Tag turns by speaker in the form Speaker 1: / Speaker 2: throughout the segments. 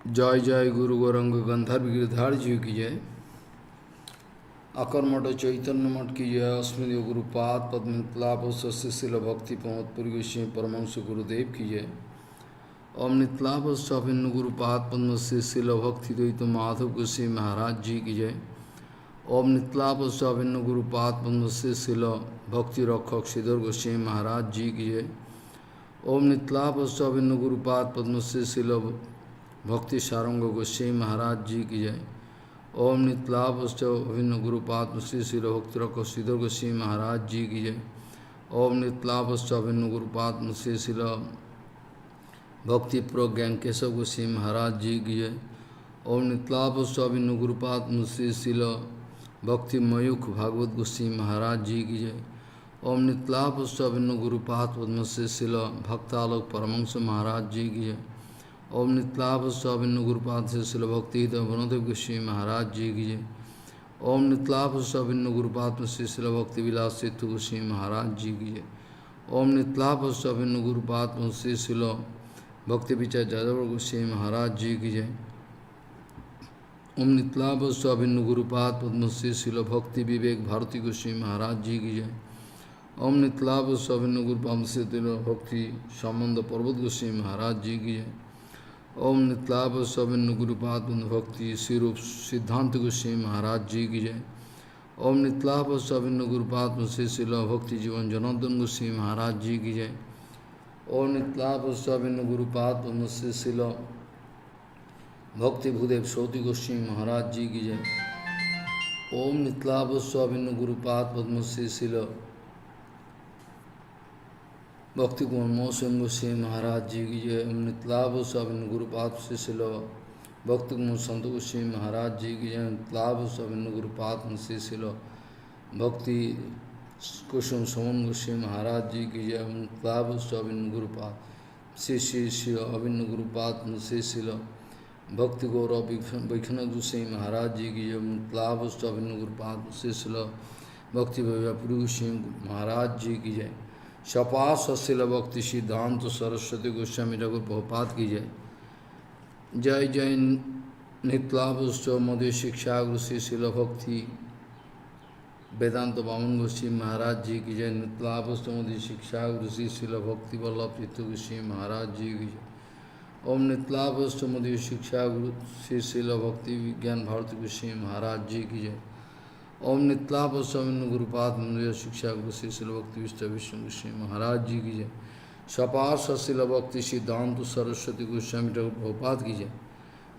Speaker 1: जय जय गुरु गौरंग गंधर्व गिरधार जी की जय। अकर्मठ चैतन्य मठ की जय। अस्मदीय गुरुपाद पद्मलाभ शिल भक्ति प्रमोद पुरी गोस्वामी परमहंस गुरुदेव की जय। ओम नितलाभ स्वाभिन्न गुरुपाद पद्म शिल भक्ति द्वैत माधव गोस्वामी महाराज जी की जय। ओम नितलाभ स्वाभिन्न गुरुपाद पद्म शिल भक्ति रक्षक श्रीधर गोस्वामी महाराज जी की जय। ओम नितलाभ स्वाभिन्न गुरुपाद पद्म शिल भक्ति सारंग गोस्वामी महाराज जी की जय। ओम नितलाभ अभिन्न गुरुपाद श्री शिल भक्ति रक्षक श्रीधर गोस्वामी महाराज जी की जय। ओम नितलाभ अभिन्न गुरुपाद श्री शिल भक्ति प्रज्ञान केशव गोस्वामी महाराज जी की जय। ओम नितलाभ अभिन्न गुरुपाद श्री शिल भक्ति मयूख भागवत गोस्वामी महाराज जी की जय। ओम नितलाभ अभिन्न गुरुपाद पद्म श्री शिल भक्तालोक परमहंस महाराज जी की जय। ओम नितलाभ स्वाभिन्न गुरुपाद से शिल भक्ति वनदेव गोस्वामी महाराज जी की जय। ओम नितलाभ स्वाभिन्न गुरुपाद श्री शिल भक्ति विलास सेतु गोस्वामी महाराज जी की जय। ओम नितलाभ स्वाभिन्न गुरुपाद श्री शिल भक्ति विचार जादव गोस्वामी महाराज जी की जय। ओम नितलाभ स्वाभिन्न गुरुपाद पद्म श्री शिल भक्ति विवेक भारती गोस्वामी महाराज जी की जय। ओम नितलाभ स्वाभिन्न गुरुपाद श्री शिल भक्ति संबंध पर्वत गोस्वामी महाराज जी की जय। ओम नितलाभ स्वाभिन्न गुरुपाद भक्ति श्री रूप सिद्धांत गोस्वामी महाराज जी की जय। ओम नितलाभ स्वाभिन्न गुरुपाद श्री शिल भक्ति जीवन जनार्दन गोस्वामी महाराज जी की जय। ओम नितलाभ स्वाभिन्न गुरुपाद श्री शिल भक्ति भूदेव सौती गोस्वामी महाराज जी की जय। ओम नितलाभ स्वाभिन्न गुरुपाद पद्म श्री शिल भक्ति कुमार मौसम गोस्वामी महाराज जी की जय। ओम नितलाभ स्वाभिन्न गुरुपाद श्री शिल भक्ति कुमार संत गोस्वामी महाराज जी की जय। नितलाभ स्वाभिन्न गुरुपाद श्री शिल भक्ति कुसुम समन गोस्वामी महाराज जी की जय। नितलाभ स्वाभिन्न गुरुपाद श्री श्री शिल अभिन्न गुरुपाद श्री शिल भक्ति गौरव वैष्णव गोस्वामी महाराज जी की जय। नितलाभ स्वाभिन्न गुरुपाद श्री शिल भक्ति पुरी गोस्वामी महाराज जी की जय। शपास शिल भक्ति सिद्धांत सरस्वती गोस्वामी ठाकुर प्रभुपाद की जय। जय जय नितलाभ उत्सव मध्य शिक्षा गुरु श्री शिल भक्ति वेदांत बामन गोस्वामी महाराज जी की जय। नितलाभ उत्सव मध्य शिक्षा गुरु श्री शिल भक्ति वल्लभ चित्त गोस्वामी महाराज जी की जय। ओम नितलाभ उत्सव मध्य शिक्षा गुरु श्री शिल भक्ति विज्ञान भारती गोस्वामी महाराज जी की जय। ओम नितलाभ स्वाभिन्न गुरुपाद शिक्षा गुरु श्री शिल भक्ति विष्णु गोस्वामी महाराज जी की जय। शपास शिल भक्ति सिद्धांत सरस्वती गोस्वामी ठाकुर प्रभुपाद की जय।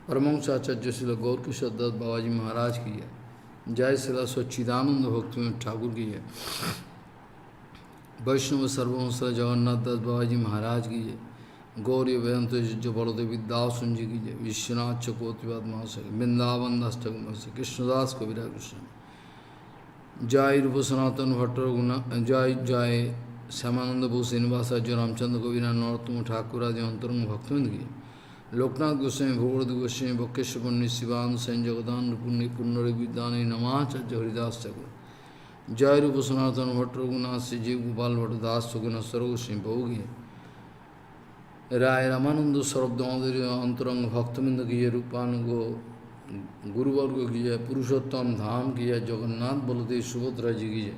Speaker 1: परमहंस आचार्य शिल गौर किशोर दत्त बाबा जी महाराज की जय। जय शिला सच्चिदानंद भक्ति ठाकुर की जय। वैष्णव सर्ववंश जगन्नाथ दत्त बाबा जी महाराज की जय। गौरी वेदांत जो बड़ोदेव विद्यास जी की जय। विश्वनाथ चकोतिवाद महाशय वृंदावन दास ठाकुर कृष्णदास कविराज गोस्वामी। जय रूप सनातन भट्ट गुना जय जय श्यामानंद बोस श्रीनिवासाचार्य रामचंद्र कविरा नरोत्तम ठाकुर आदि अंतरंग भक्तवृंद की। लोकनाथ गोस्वामी भगवत गोस्वामी बक्केश्वर पंडित शिवान सैन जगदान पुण्य पुण्य विद्यान नमाचार्य हरिदास ठाकुर। जय रूप सनातन भट्ट रघुनाथ श्री जीव गोपाल भट्ट दास सुगुना सर्वगोस्वामी भोगी। राय रामानंद सौरभ दामोदर अंतरंग भक्तवृंद की रूपानुगो गुरुवर्ग की जय। पुरुषोत्तम धाम की जय। जगन्नाथ बलदेव सुभद्रा जी की जय।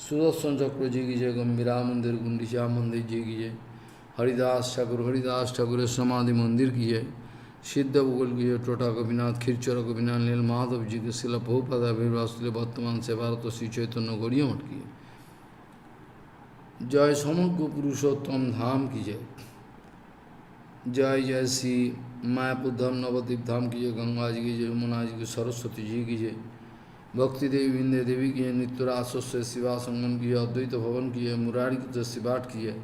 Speaker 1: सुदर्शन चक्र जी की जय। गंभीरा मंदिर गुंडीचा मंदिर जी की जय। हरिदास ठाकुर समाधि मंदिर की जय। सिद्ध भूगोल की जय। टोटा गोपीनाथ खीरचोरा गोपीनाथ नील माधव जी के शिला बहुपद अभिवासुल वर्तमान से भारत श्री चैतन्य गौड़िया मठ की जय। समग्र पुरुषोत्तम धाम की जय। जय जय श्री मायापुर धाम नवद्वीप धाम की जय। गंगा जी की जय। यमुना जी की सरस्वती जी की जय। भक्ति देवी विंध्य देवी की जय। नित्य से शिवा संगम की जय। अद्वैत भवन की जय। मुरारी की शिवाट की जय।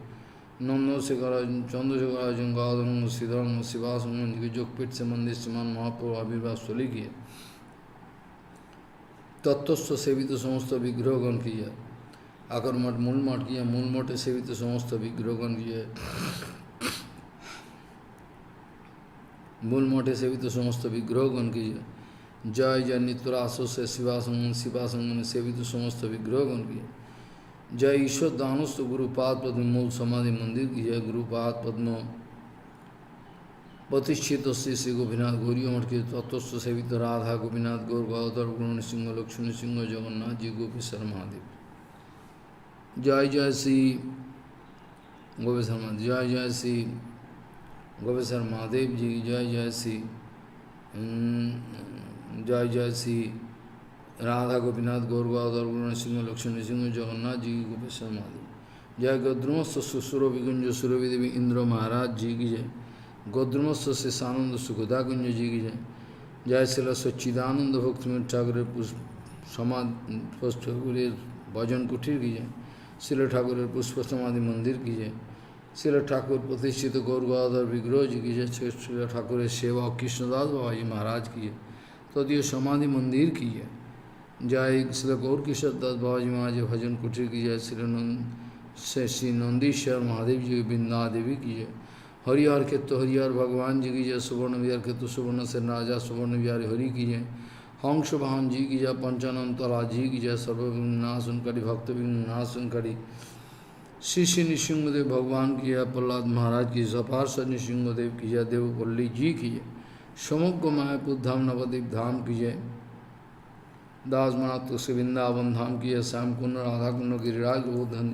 Speaker 1: नंदशेखर चंद्रशेखर जंगाधर श्रीधर शिवा संगम जी की जोगपीठ से मंदिर श्रीमान महाप्रभु आविर्भाव स्थली की है। तत्वस्थ सेवित समस्त विग्रहगण की है। आकर मठ मूल मठ की है। मूल मठ सेवित समस्त विग्रहगण की है। मूल मठे सेवित समस्त विग्रहगण की जय। जय जय नित्य से शिवा संगम सेवित समस्त विग्रहगण की जय। ईश्वर दानस्थ गुरुपाद पद्म मूल समाधि मंदिर की जय। गुरुपाद पद्म प्रतिष्ठित श्री श्री गोपीनाथ गौरी मठ के तत्व सेवित राधा गोपीनाथ गौर गौधर गुण सिंह लक्ष्मण सिंह जगन्नाथ जी गोपीश्वर महादेव। जय जय श्री गोपेश्वर महादेव, जय जय श्री गोपेश्वर महादेव जी, जय जय श्री जय जय श्री राधा गोपीनाथ गौर गौधर गुण सिंह लक्ष्मण सिंह जगन्नाथ जी गोपेश्वर महादेव। जय गद्रुमस्थ सुसुर विकुंज सुरभि देवी इंद्र महाराज जी की जय। गौद्रुमस्थ से सानंद सुखदा कुंज जी की जय। जय श्रील सच्चिदानंद भक्ति ठाकुर पुष्प भजन कुटीर की जय। श्रील ठाकुर पुष्प समाधि मंदिर की जय। श्रील ठाकुर प्रतिष्ठित गौर गदाधर विग्रह जी की जय। श्रील ठाकुर सेवा कृष्णदास बाबा जी महाराज की जय। तदीय समाधि मंदिर की जय। जय श्री गौर किशोर दास बाबा जी महाराज भजन कुटीर की जय। श्री नंदीश्वर महादेव जी बिंदा देवी की जय। हरिहर खेत हरिहर भगवान जी की जय। सुवर्ण विहार खेत सुवर्ण से राजा सुवर्ण विहार हरि की जय। हंस वाहन जी की जय। पंचानन तला जी की जय। सर्वविघ्नाशनकारी भक्त विघ्नाशनकारी श्री श्री नृसिंहदेव भगवान की जय। प्रहलाद महाराज की सपार्षद नृसिंहदेव की जय। देवपल्ली जी की जय। समग्र मायापुर धाम नवद्वीप धाम की जय। दास मनात्व से वृंदावन धाम की जय। श्याम कुंड राधा कुंड गिरिराज गोवर्धन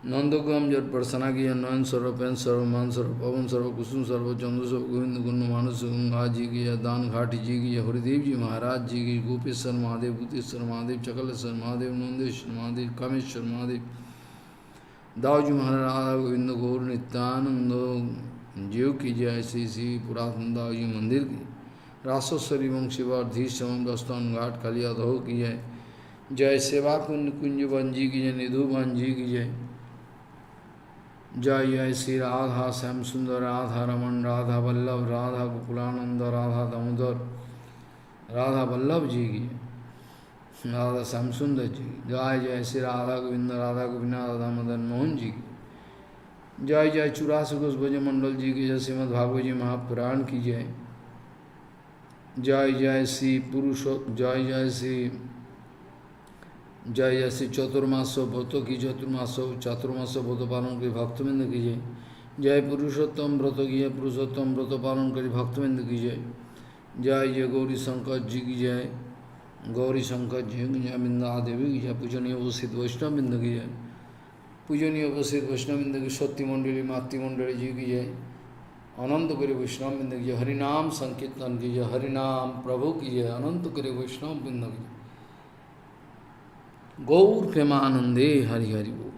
Speaker 1: नंदोग्राम जट प्रसना की नयन सर्व पैन सर्व मान सर्व पवन सर्व कुसुम सर्व चंद्र सर्व गोविंद गुण मानस गंगा जी की जय। दान घाटी जी की जय। हरिदेव जी महाराज जी की। गोपेश्वर महादेव भूतेश्वर महादेव चकलेश्वर महादेव नंदेश्वर महादेव कामेश्वर महादेव दाऊ जी महाराज राधा गोविंद गौर नित्यानंद जीव की जय। श्री श्री पुरातन दाऊ जी मंदिर की। रासस्वरी वंशीवाधीश समम दस्तान घाट कालिया दहो की जय। जय सेवा कुंज कुंजवन जी की जय। निधुवन जी की जय। जय जय श्री राधा श्याम सुंदर राधा रमन राधा वल्लभ राधा गोकुलानंद राधा दामोदर राधा वल्लभ जी की जय। राधा श्याम सुंदर जी की जय। जय श्री राधा गोविंद राधा गोविंद राधा मदन मोहन जी की जय। जय 84 कोष भज मंडल जी की जय। श्रीमद् भागवत जी महापुराण की जय। जय जय श्री पुरुषोत्तम जय जय श्री चतुर्मास व्रतों की चतुर्मास व्रत पालन करी भक्तबिंद की जय। जय पुरुषोत्तम व्रत की जय। पुरुषोत्तम व्रत पालन करी भक्तबिंद की जय। जय जय गौरी शंकर जी की जय। गौरी शंकर जी की जय। बिंदा देवी की जय। पूजनीय उपस्थित वैष्णव बिंद की जय। पूजनीय उपस्थित वैष्णव बिंद की शक्ति मंडली मातृमंडली जी की जय। अनंत करे वैष्णव बिंद की जय। हरिनाम संकीर्तन की जय। हरिनाम प्रभु की जय। अनंत करे वैष्णव बिंद की जय। गौर प्रेमानंदे हरि हरि बोल।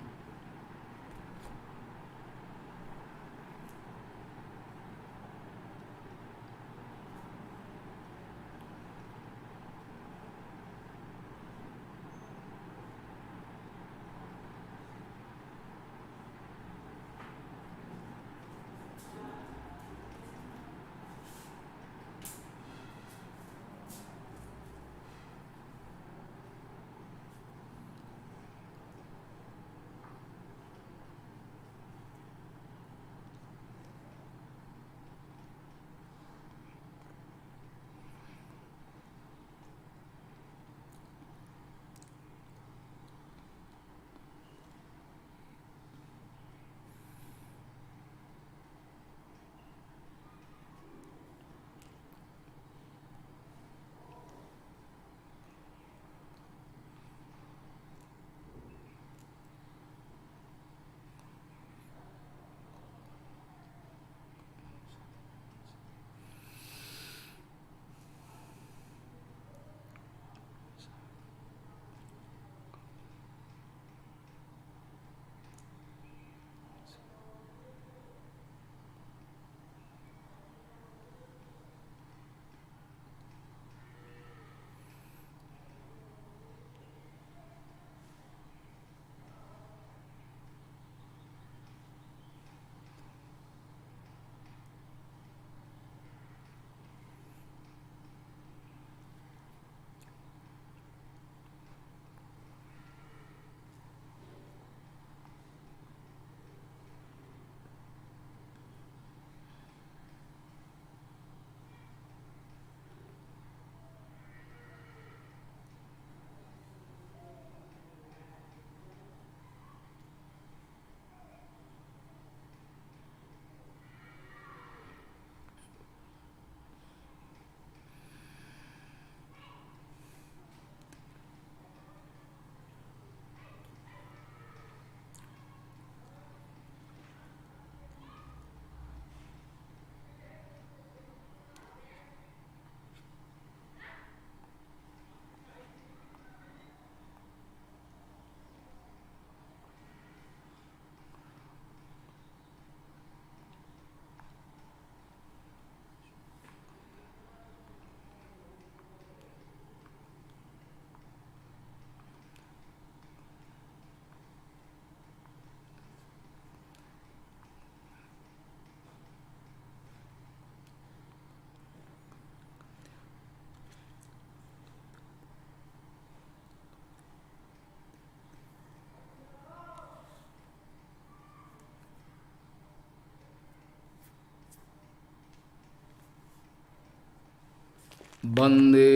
Speaker 1: वंदे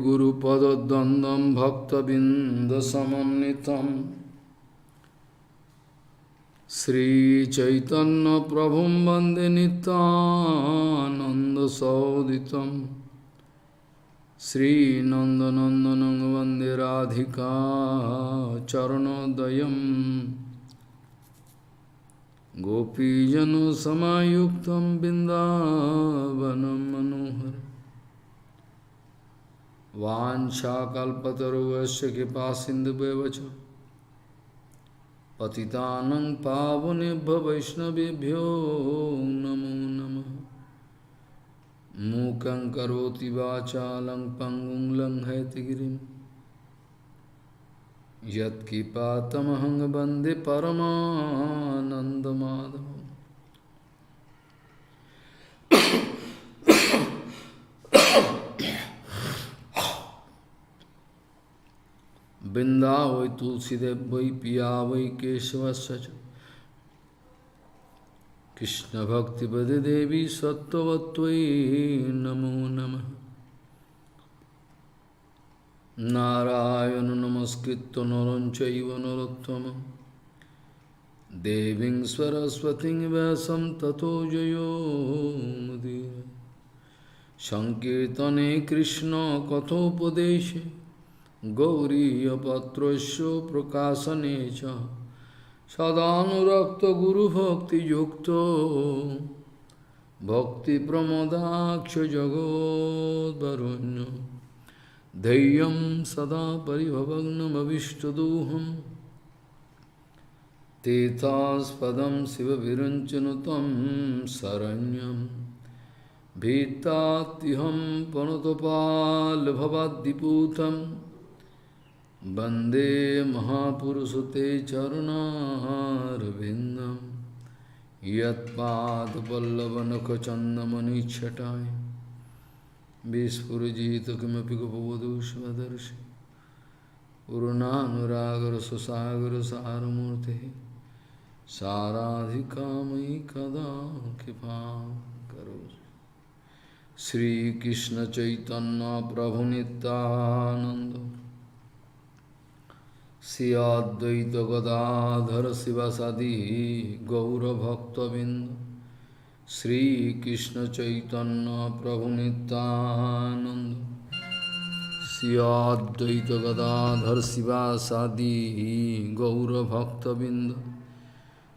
Speaker 1: गुरुपद्वंद्वं भक्तबिंदसमन्वितं श्रीचैतन्यप्रभुं वंदे नित्यानन्दसहोदितं श्रीनन्दनन्दनं वंदे राधिका चरणोदयं गोपीजनसमायुक्तं बिन्दावनं मनोहरम् वाञ्छाकल्पतरुश्च कृपासिन्धुभ्यः च पतितानं पावनेभ्यो वैष्णवेभ्यो नमो नमः। मूकं करोति वाचालं पङ्गुं लङ्घयतिगिरिं यत्किपातमहं वन्दे परमानन्दमाधवम्। वृंदावै तुलसीदेव वै पिया वै केशवस्य च कृष्ण भक्तिपदे देवी सत्त्ववत्त्वयि नमो नमः। नारायण नमस्कृत्य नरं चैव नरोत्तमं देवीं सरस्वतीं व्यासं ततो जयो मुदीरये। संकीर्तने कृष्ण कथोपदेशे गौरीयपत्रस्य प्रकाशने च सदानुरक्त गुरुभक्तियुक्तो भक्तिप्रमोदाक्ष जगोद्वरुण्य धैर्यं सदा परिभवग्नमविष्टदोहं तीर्थास्पदं शिवविरञ्चनुतं शरण्यं भीतात्युहं पनुतपाल्भवाद्दिपूतं वंदे महापुरुषते चरणारविन्दं यत्पादपल्लवनखचन्दमनिच्छटाय विस्फुरजित किमपि गोपवधू स्वदर्शि पूर्णानुरागरससागरसारमूर्तिः साराधिकामयि कदा कृपां करोतु। श्रीकृष्ण चैतन्य प्रभु नित्यानंद श्री अद्वैत गदाधर शिवासादि गौरभक्तबिंद श्रीकृष्ण चैतन्य प्रभु नित्यानंद श्री अद्वैत गदाधर शिवासादि गौरभक्तबिंद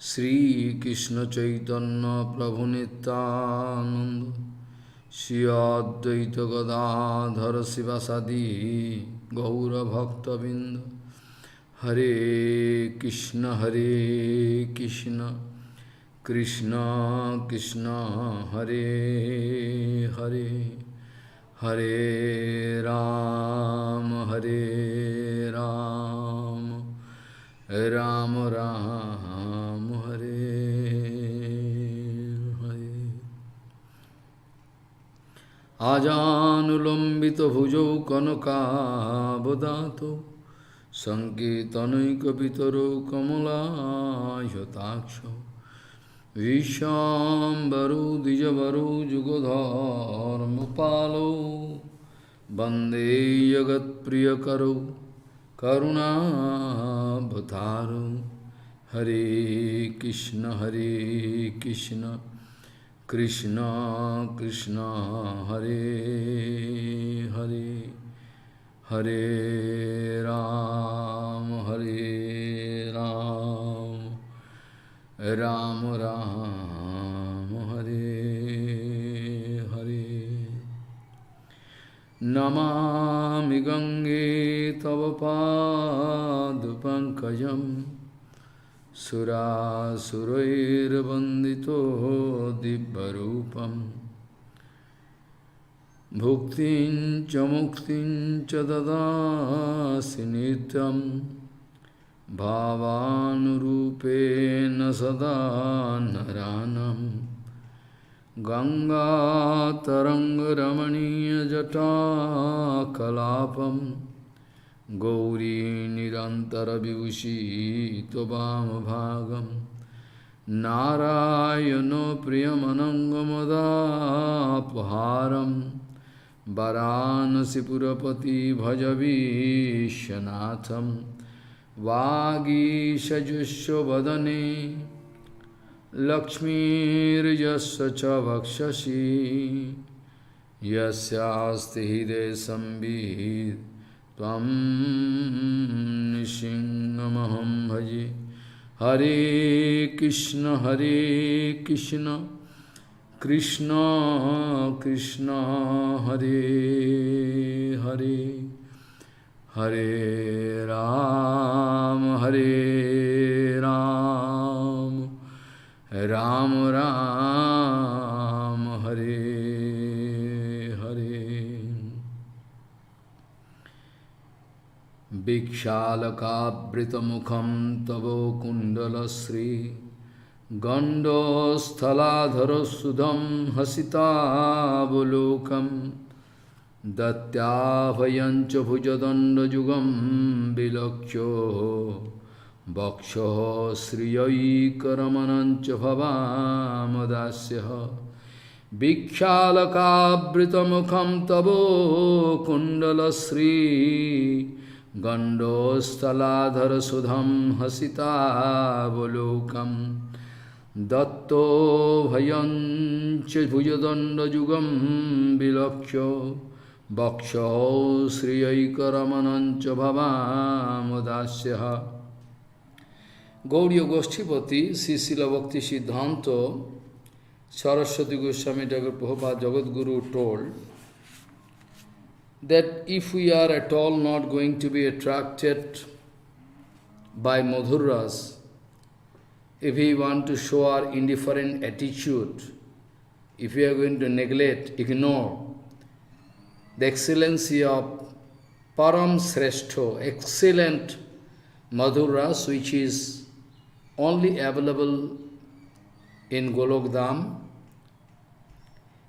Speaker 1: श्रीकृष्ण चैतन्य प्रभु नित्यानंद श्री अद्वैत गदाधर शिवासादि गौरभक्तबिंद। हरे कृष्ण कृष्ण कृष्ण हरे हरे हरे राम राम राम हरे हरे। आजानुलंबित भुजौ कनकावदातो संकीर्तनैकपितरो कमलायताक्षो विश्वाम्बरो द्विजवरो जुगधर्मपालो वन्दे जगत्प्रियकरो करुणावतारो। हरे कृष्ण कृष्ण कृष्ण हरे हरे हरे राम राम राम हरे हरे। नमामि गंगे तव पादपङ्कजं सुरासुरैर्वन्दितो दिव्यरूपम् भुक्तिं च मुक्तिं च ददासि नित्यं भावानुरूपेण सदा नरानं। गङ्गातरङ्गरमणीयजटाकलापं गौरी निरन्तरविभूषी त्ववामभागं नारायणो प्रियमनङ्गमदापहारं Varanasi Purapati Bhaja Vishwanatham Vagishajusho Vadane Lakshmirjasya cha Bhakshashi Yasyasti Hide Sambid Tvam Nishingamaham Bhaji Hare Krishna Krishna Krishna Hare Hare Hare Ram Ram Ram Hare Hare Bhikshalakabritamukham tavo kundalasri Gando sthaladhara sudham hasita bulokam Datyabhayancha bhujadanda jugam bilakyo Bhaksho sriyai karamanancha bhavamadasya Bhikshalakabritamukham tavo kundalasri Gando sthaladhara sudham hasita bulokam Datto bhayancha bhujadanda jugam bilakshyo Bhaksho sriyai bhavamadasya Gauriya Goshtipati, Srila Bhakti Siddhanta, Saraswati Goswami Thakur Prabhupada Jagadguru told that if we are at all not going to be attracted by Madhuras, if we want to show our indifferent attitude, if we are going to neglect, ignore the excellency of Param Sreshto, excellent Madhuras, which is only available in Golok Dham,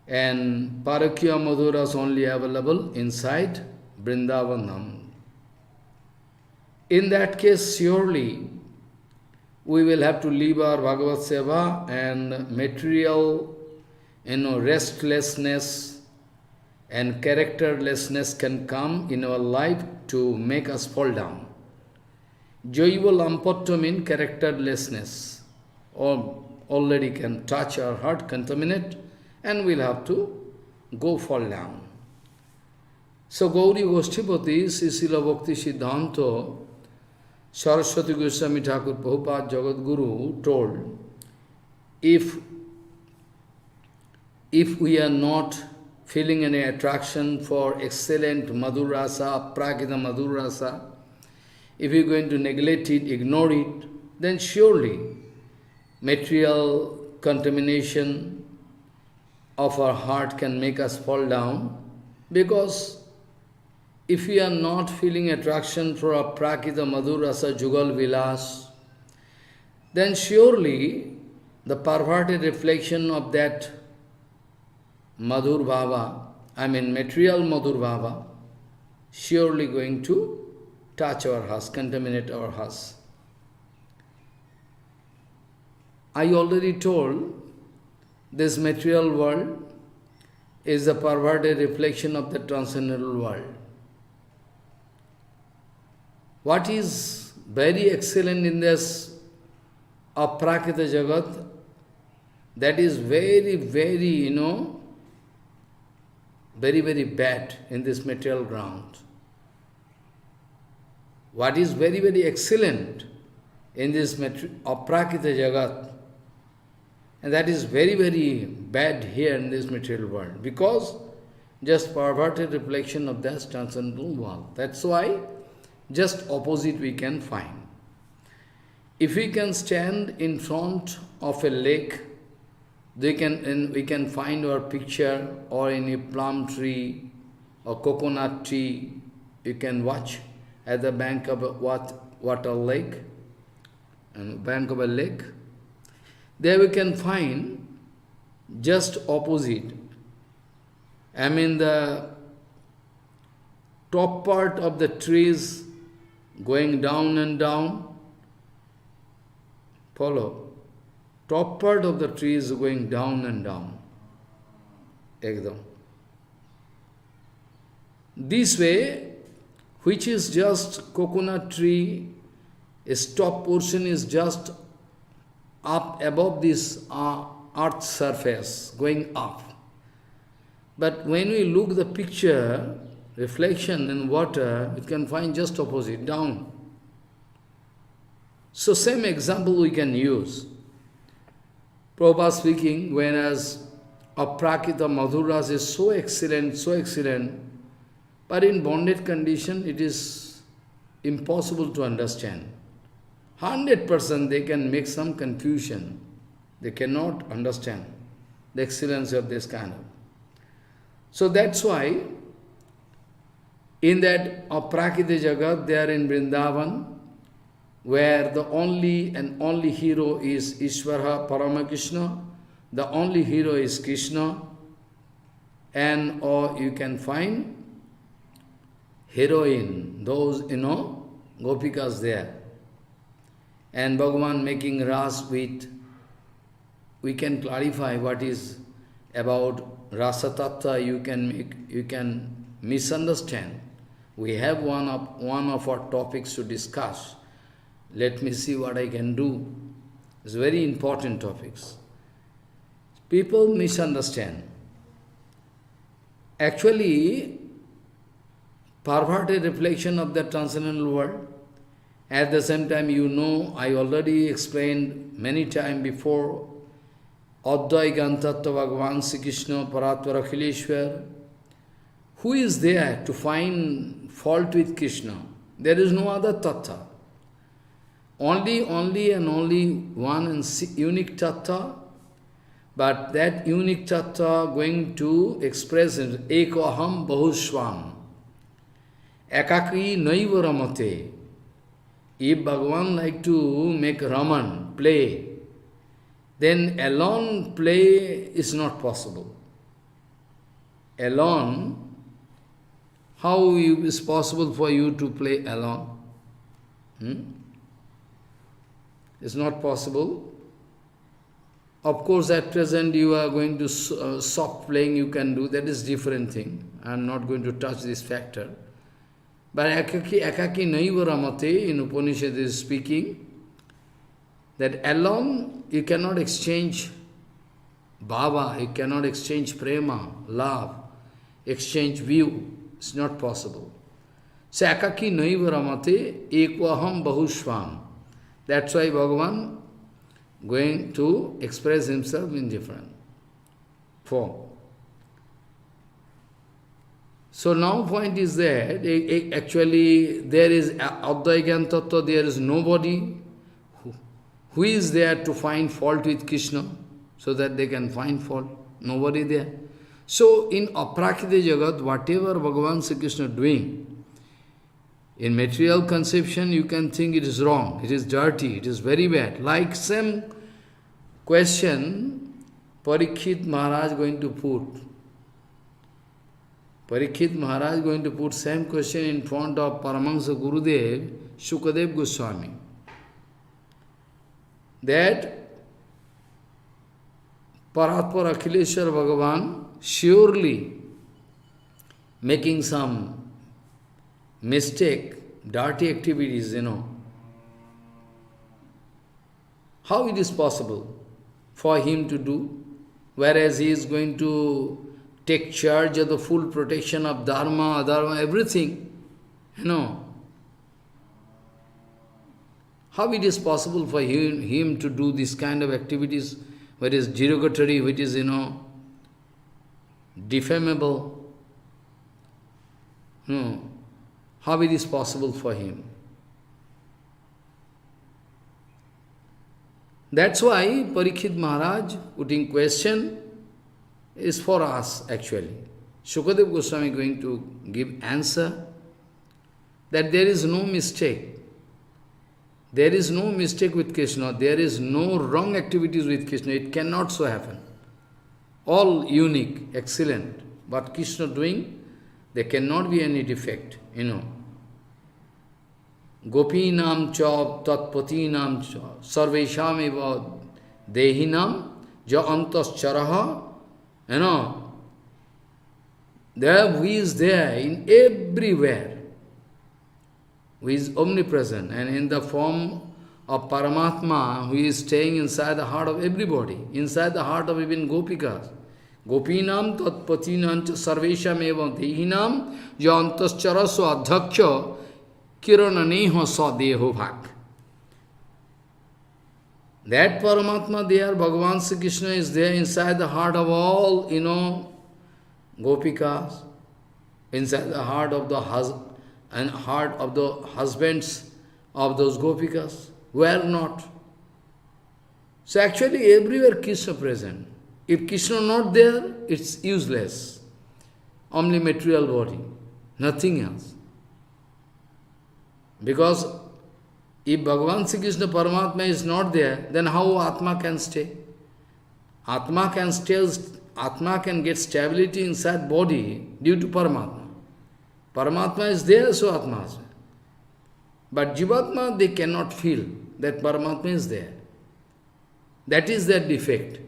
Speaker 1: and Parakya Madhuras only available inside Vrindavan Dham. In that case, surely, we will have to leave our Bhagavad Seva and material, restlessness and characterlessness can come in our life to make us fall down. Jaiva Lampatva means characterlessness, or already can touch our heart, contaminate, and we'll have to go fall down. So Gauri Goshtipati, Srila Bhakti Siddhanta, Saraswati Goswami Thakur Prabhupada Jagadguru told, if we are not feeling any attraction for excellent Madhurasa, Aprakrita Madhurasa, if we are going to neglect it, ignore it, then surely material contamination of our heart can make us fall down, because if we are not feeling attraction for Aprakrita Madhurasa Jugal Vilas, then surely the perverted reflection of that Madhur Bhava, material Madhur Bhava, surely going to touch our hearts, contaminate our hearts. I already told, this material world is a perverted reflection of the transcendental world. What is very excellent in this Aprakrita Jagat, that is very, very, very, very bad in this material ground. What is very, very excellent in this Aprakrita Jagat, and that is very, very bad here in this material world, because just perverted reflection of that transcendental world. That's why just opposite we can find. If we can stand in front of a lake, we can find our picture, or in a plum tree or coconut tree, you can watch at the bank of a water lake, and bank of a lake. There we can find just opposite. The top part of the trees going down and down. Follow. Top part of the tree is going down and down. Ekdam. This way, which is just coconut tree, its top portion is just up above this earth's surface, going up. But when we look the picture, reflection in water, you can find just opposite, down. So same example we can use. Prabhupada speaking, whereas Aprakrita Madhuras is so excellent, but in bonded condition it is impossible to understand. 100% they can make some confusion. They cannot understand the excellence of this kind of. So that's why in that Aprakrita Jagat, they are in Vrindavan, where the only and only hero is Ishvara Paramakrishna, the only hero is Krishna, and or you can find heroine, those, Gopikas there. And Bhagavan making ras with, we can clarify what is about Rasa Tattva, you can misunderstand. We have one of our topics to discuss. Let me see what I can do. It's very important topics. People misunderstand. Actually, perverted reflection of the transcendental world. At the same time, I already explained many times before, Advaigan Tattva Bhagavan Sri Krishna Paratvara Akhileshwar. Who is there to find fault with Krishna? There is no other Tattva. Only one and unique Tattva, but that unique Tattva going to express it, Ekoham Bahushvam, Ekaki Naiva Ramate. If Bhagavan like to make Raman play, then alone play is not possible. Alone, how is possible for you to play alone? It's not possible. Of course, at present you are going to soft playing, you can do, that is different thing. I am not going to touch this factor. But ekaki naiva ramate, in Upanishad is speaking, that alone you cannot exchange bhava, you cannot exchange prema, love, exchange view. It's not possible. So ekaki naiva ramate, ekvaham bahushvam. That's why Bhagavan going to express himself in different form. So now point is that actually there is Advaigan Tattva, there is nobody who is there to find fault with Krishna, so that they can find fault. Nobody there. So in Aprakrita Jagat, whatever Bhagavan Sri Krishna doing, in material conception you can think it is wrong, it is dirty, it is very bad. Like same question Parikshit Maharaj going to put. Parikshit Maharaj going to put same question in front of Paramahansa Gurudev, Shukadev Goswami. That Paratpara Akhileshwar Bhagavan surely making some mistake, dirty activities, How it is possible for him to do, whereas he is going to take charge of the full protection of dharma, adharma, everything, How it is possible for him to do this kind of activities, which is derogatory, which is, defamable? How it is possible for him? That's why Parikshit Maharaj putting question is for us actually. Shukadev Goswami going to give answer that there is no mistake. There is no mistake with Krishna. There is no wrong activities with Krishna. It cannot so happen. All unique, excellent. But Krishna doing, there cannot be any defect, Gopinam cha tatpatinam cha sarvesham eva dehinam ja antas charaha, there who is there in everywhere, who is omnipresent, and in the form of Paramatma, who is staying inside the heart of everybody, inside the heart of even Gopikas. Gopinam tatpatinam sarvesham evam dehinam yantascharaso adhakya kirananeho sadeho bhak. That Paramatma there, Bhagavan Sri Krishna is there inside the heart of all, Gopikas, inside the heart of the husbands of those Gopikas. Where not? So actually everywhere Krishna present. If Krishna not there, it's useless. Only material body, nothing else. Because if Bhagavan Sri Krishna Paramatma is not there, then how Atma can stay? Atma can get stability inside body due to Paramatma. Paramatma is there, so Atma is there. But Jivatma, they cannot feel that Paramatma is there. That is their defect.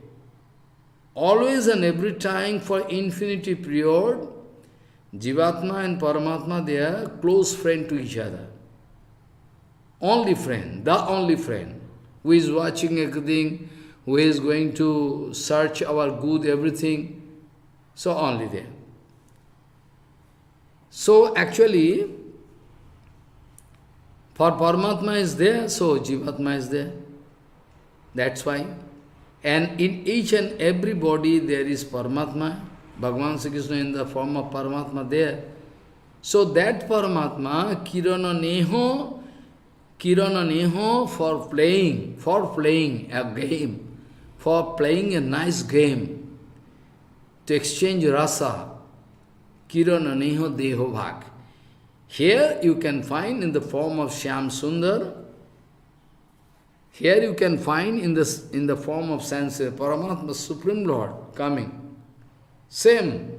Speaker 1: Always and every time for infinity period, Jivatma and Paramatma, they are close friend to each other. Only friend, the only friend, who is watching everything, who is going to search our good, everything. So only there. So actually, for Paramatma is there, so Jivatma is there. That's why. And in each and every body there is Paramatma, Bhagavan Sri Krishna in the form of Paramatma there. So that Paramatma, Kirana Neho for playing a game, for playing a nice game, to exchange rasa, Kirana Neho Deho Bhak. Here you can find in the form of Shyam Sundar. Here you can find in the form of Sanskrit, Paramatma, Supreme Lord, coming. Same.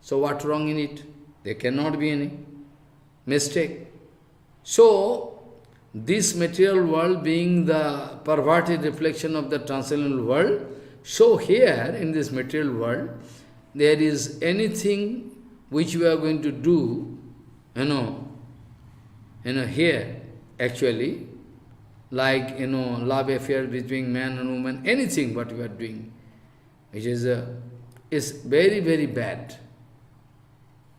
Speaker 1: So what wrong in it? There cannot be any mistake. So, this material world being the perverted reflection of the transcendental world, so here in this material world, there is anything which we are going to do, here, actually, like, love affair between man and woman, anything what we are doing, which is very, very bad.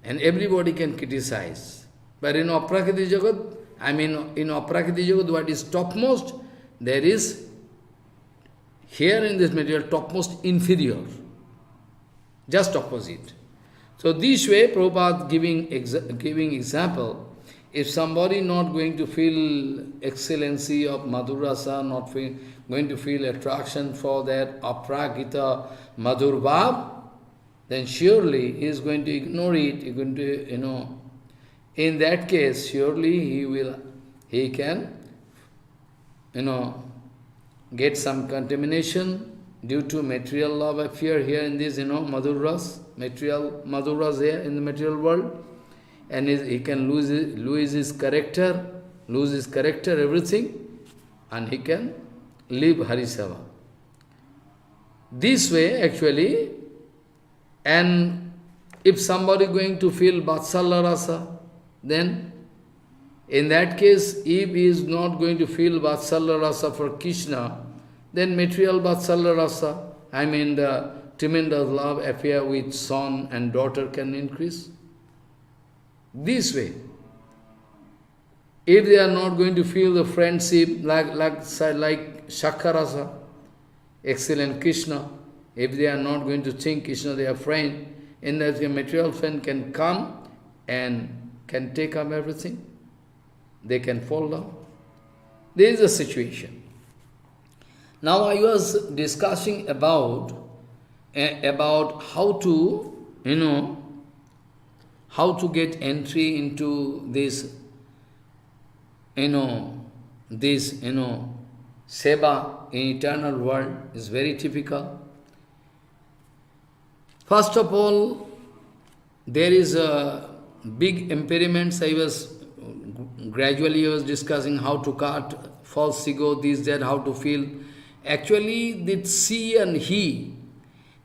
Speaker 1: And everybody can criticize. But in Aprakrita Jagat, in Aprakrita Jagat, what is topmost, there is, here in this material, topmost inferior. Just opposite. So this way, Prabhupada giving example, if somebody not going to feel excellency of Madhur Rasa, not going to feel attraction for that Aprakrita Madhur Bhav, then surely he is going to ignore it, he is going to, in that case, surely he can, get some contamination due to material love affair here in this, Madhur Ras, material Madhur Ras here in the material world. And he can lose his character, everything, and he can live Harisava. This way, actually, and if somebody going to feel Vatsalya Rasa, then in that case, if he is not going to feel Vatsalya Rasa for Krishna, then material Vatsalya Rasa, the tremendous love affair with son and daughter can increase. This way. If they are not going to feel the friendship like Shakharasa, excellent Krishna, if they are not going to think Krishna their friend, in that the material friend can come and can take up everything. They can fall down. This is the situation. Now I was discussing about how to, how to get entry into this, seva in eternal world is very typical. First of all, there is a big impediments. Gradually I was discussing how to cut false ego, this, that, how to feel. Actually, the she and he,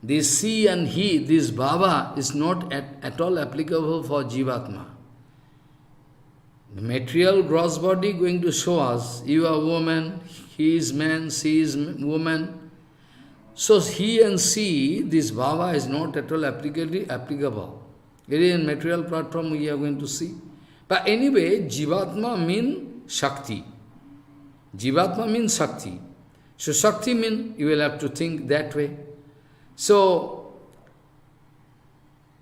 Speaker 1: This she and he, this Bhava is not at all applicable for Jivatma. The material gross body going to show us, you are woman, he is man, she is woman. So he and she, this Bhava is not at all applicable. It is in material platform we are going to see. But anyway, Jivatma means Shakti. Jivatma means Shakti. So Shakti means you will have to think that way. So,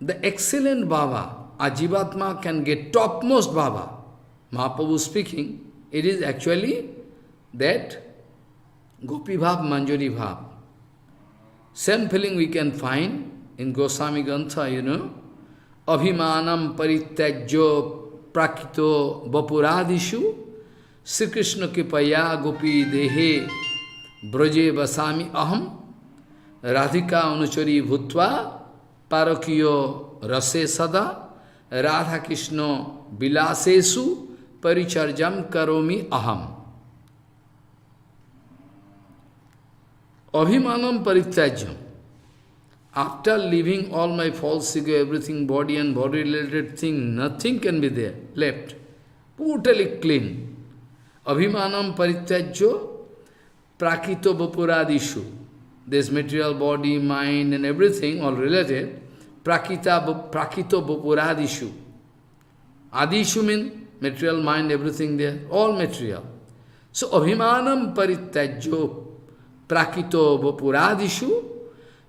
Speaker 1: the excellent Bhava, a Jivatma can get topmost Bhava. Mahaprabhu speaking, it is actually that Gopi Bhav, Manjari Bhav. Same feeling we can find in Goswami Gantha, Abhimanam Parityajyo Prakito Vapuradishu Sri Krishna Kipaya Gopi Dehe Braje Vasami Aham Radhika Anuchari Bhutva Parakiyo Rase Sada Radha Krishna Bilasesu Paricharjam Karomi Aham. Abhimanam Parityajam. After leaving all my false ego, everything, body and body-related thing, nothing can be there, left. Totally clean. Abhimanam Parityajyo Prakito Vapuradishu. This material body, mind and everything, all related. Prakito Vapuradishu. Adishu means material, mind, everything there, all material. So Abhimanam Parityajyo Prakito Vapuradishu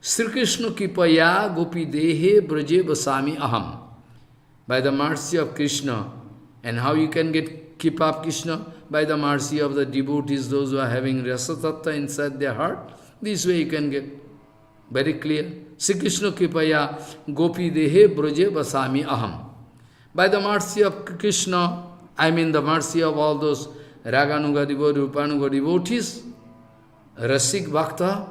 Speaker 1: Sri Krishna Kipaya Gopi Dehe Braje Vasami Aham. By the mercy of Krishna. And how you can keep up Krishna? By the mercy of the devotees, those who are having Rasa Tattva inside their heart. This way you can get very clear. Sri Krishna Kipaya Gopi Dehe Braje Vasami Aham. By the mercy of Krishna, I mean the mercy of all those Raganuga devotees, Rupanuga devotees, Rasik Bhakta,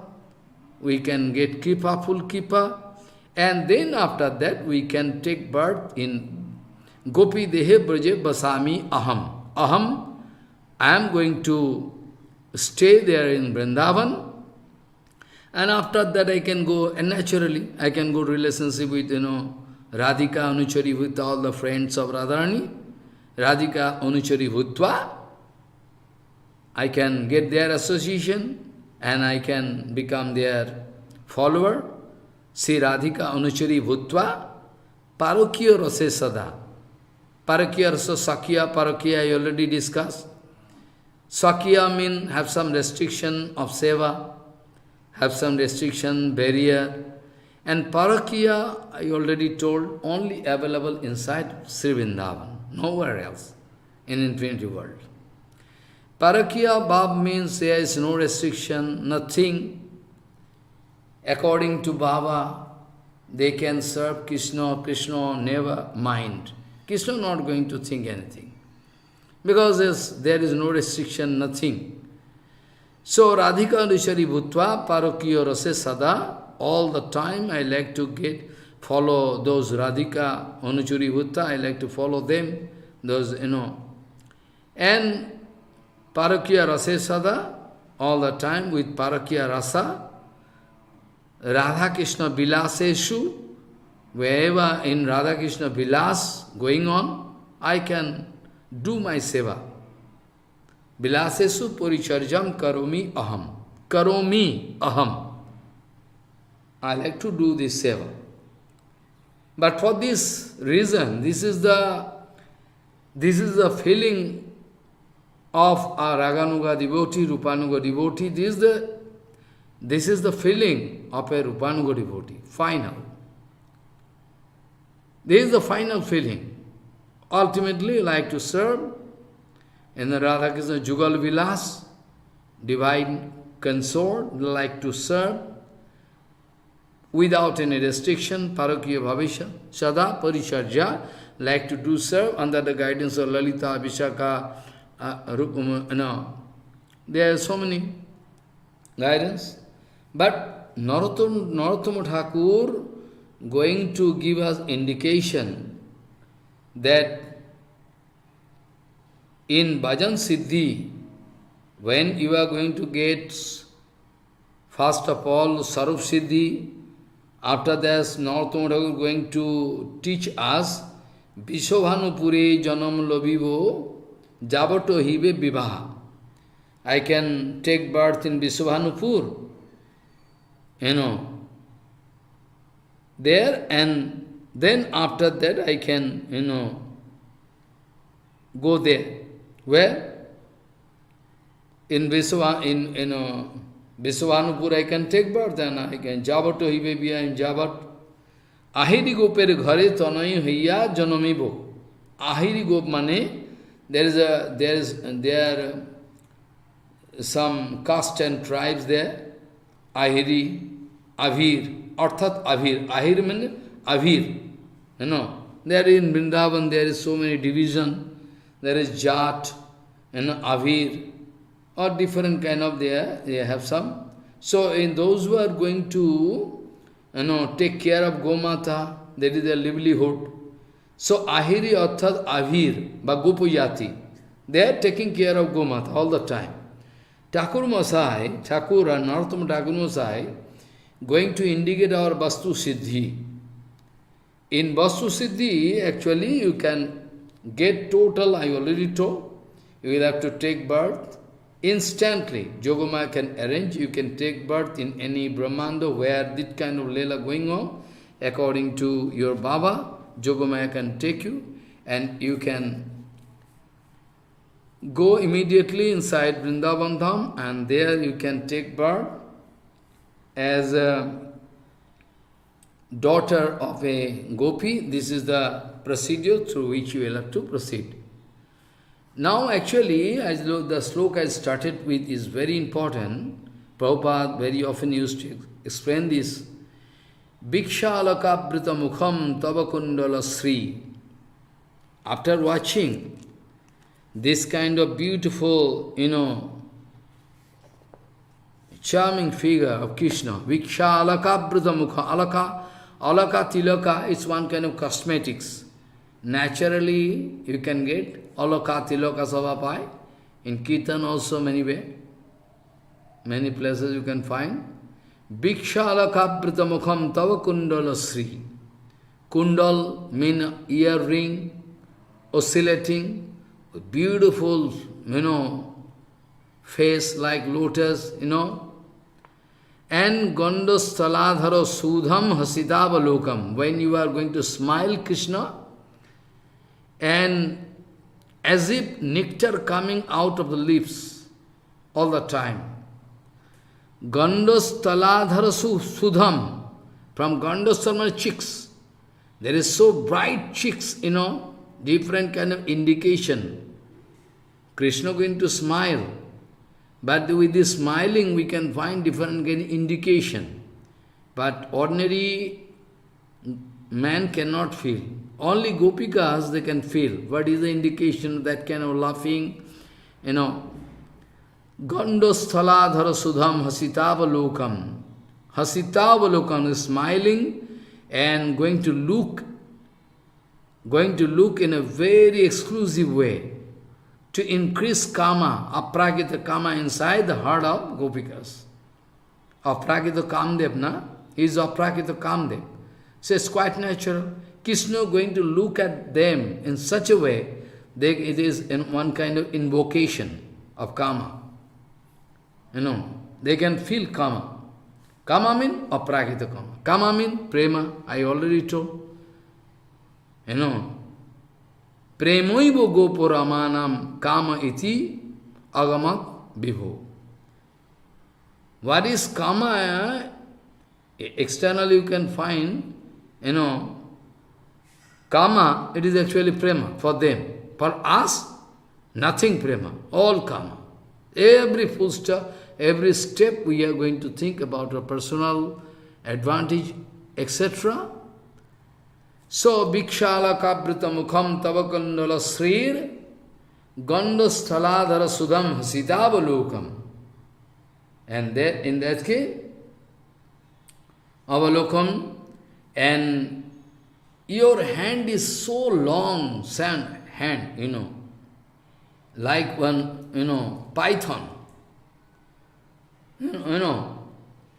Speaker 1: we can get Kripa, full Kripa, and then after that we can take birth in Gopi Dehe Braje Basami Aham. Aham, I am going to stay there in Vrindavan, and after that I can go, and naturally, I can go to relationship with, Radhika Anuchari, with all the friends of Radharani, Radhika Anuchari Bhutva, I can get their association, and I can become their follower. Sri Radhika Anuchari Bhutva, Parokya Rase Sada. Parokya Rasa Sakya, Parokya I already discussed. Sakya means have some restriction of seva, have some restriction, barrier. And Parokya, I already told, only available inside Sri Vrindavan, nowhere else in infinity world. Parakya Bhav means there is no restriction, nothing. According to Bhava, they can serve Krishna, Krishna never mind. Krishna not going to think anything. Because there is no restriction, nothing. So Radhika Anuchari Bhutva, Parakya Rase Sada, all the time I like to follow those Radhika Anuchari Bhutva, I like to follow them, those, And Parakya Rasa Sada, all the time with Parakya Rasa, Radha Krishna Bilaseshu, wherever in Radha Krishna Bilas going on, I can do my seva. Bilasesu Puricharjam Karomi Aham. Karomi Aham. I like to do this seva. But for this reason, this is the feeling of a Raganuga devotee, Rupanuga devotee. This is the feeling of a Rupanuga devotee. Final. This is the final feeling. Ultimately, like to serve in the Radha Krishna Jugal Vilas, divine consort, like to serve without any restriction, Parakya Bhavisha, Sada Paricharja, like to do serve under the guidance of Lalita, Vishaka, there are so many guidance. But Narottama Thakur going to give us indication that in Bhajan Siddhi, when you are going to get, first of all, Sarup Siddhi, After this, Narottam Thakur is going to teach us Vishabhanupure Janam Lobivo Javato Hibe Vivaha. I can take birth in Vishabhanupur, there, and then after that I can, go there. Where? In Vishabhanupur I can take birth and I can Javato Hibe Vivaha in Javat. Ahiri Gopere Ghare Tanai Hiya Janamibo. Ahiri Gop mane, there are some caste and tribes there. Ahiri, Avir, Arthat Avir. Ahir means Avir. There in Vrindavan there is so many division. There is Jat and Avir, or different kind of there, they have some. So in those who are going to take care of Gomata, that is their livelihood. So Ahiri Arthat Avir, Bagupuyati, they are taking care of Gomata all the time. Thakur and Narottam Thakur Masai going to indicate our Vastu Siddhi. In Vastu Siddhi, actually you can get total, I already told, you will have to take birth instantly. Yogamaya can arrange, you can take birth in any Brahmanda where this kind of Leela going on, according to your Baba, Yogamaya can take you, and you can go immediately inside Vrindavan Dham, and there you can take birth as a daughter of a gopi. This is the procedure through which you will have to proceed. Now actually, as the sloka I started with is very important. Prabhupada very often used to explain this. Bhikshalakabrita mukham tavakundala sri. After watching this kind of beautiful, charming figure of Krishna, Bhikshalakabrita mukha, alaka tilaka is one kind of cosmetics. Naturally, you can get alaka tilaka savapai. In Kirtan also many places you can find. Bhikshalakabrita mukham tava kundala sri. Kundal mean earring, oscillating, beautiful, face like lotus, And Gandastaladhara Sudham Hasidavalokam. When you are going to smile Krishna, and as if nectar coming out of the lips all the time. Gandastaladhara Sudham. From Gandastalma cheeks. There is so bright cheeks, different kind of indication. Krishna going to smile. But with this smiling, we can find different kind of indication. But ordinary man cannot feel. Only gopikas, they can feel. What is the indication of that kind of laughing? Gandasthaladhara sudham hasitavalokam. Hasitavalokam is smiling and going to look in a very exclusive way, to increase kama, Aprakrita kama inside the heart of gopikas. Aprakrita Kamdev, he is Aprakrita Kamdev. So it's quite natural. Krishna going to look at them in such a way, it is in one kind of invocation of kama. They can feel kama. Kama means Aprakrita kama. Kama means prema, I already told. Premoivo gopuramanam kama iti agamat vibho. What is kama? Externally you can find, kama, it is actually prema for them. For us, nothing prema, all kama. Every full step, every step we are going to think about our personal advantage, etc. So, Bhikshala kabrita mukham tavakandala srir gandasthaladhara sudham hasitavalokam. And that, in that case, avalokam, and your hand is so long, hand, like one, python.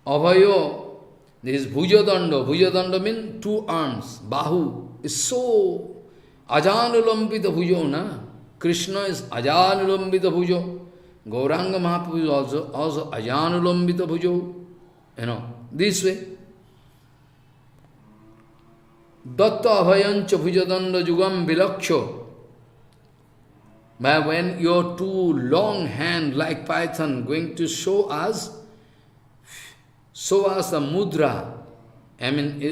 Speaker 1: Avayo This Bhujadanda, Bhujadanda means two arms, Bahu is so Ajanulambita Bhujo, na? Krishna is Ajanulambita Bhujo. Gauranga Mahaprabhu is also Ajanulambita Bhujo. This way. Datta Abhayancha Bhujadanda Jugam Vilaksho. But when your two long hand like python going to show us a mudra,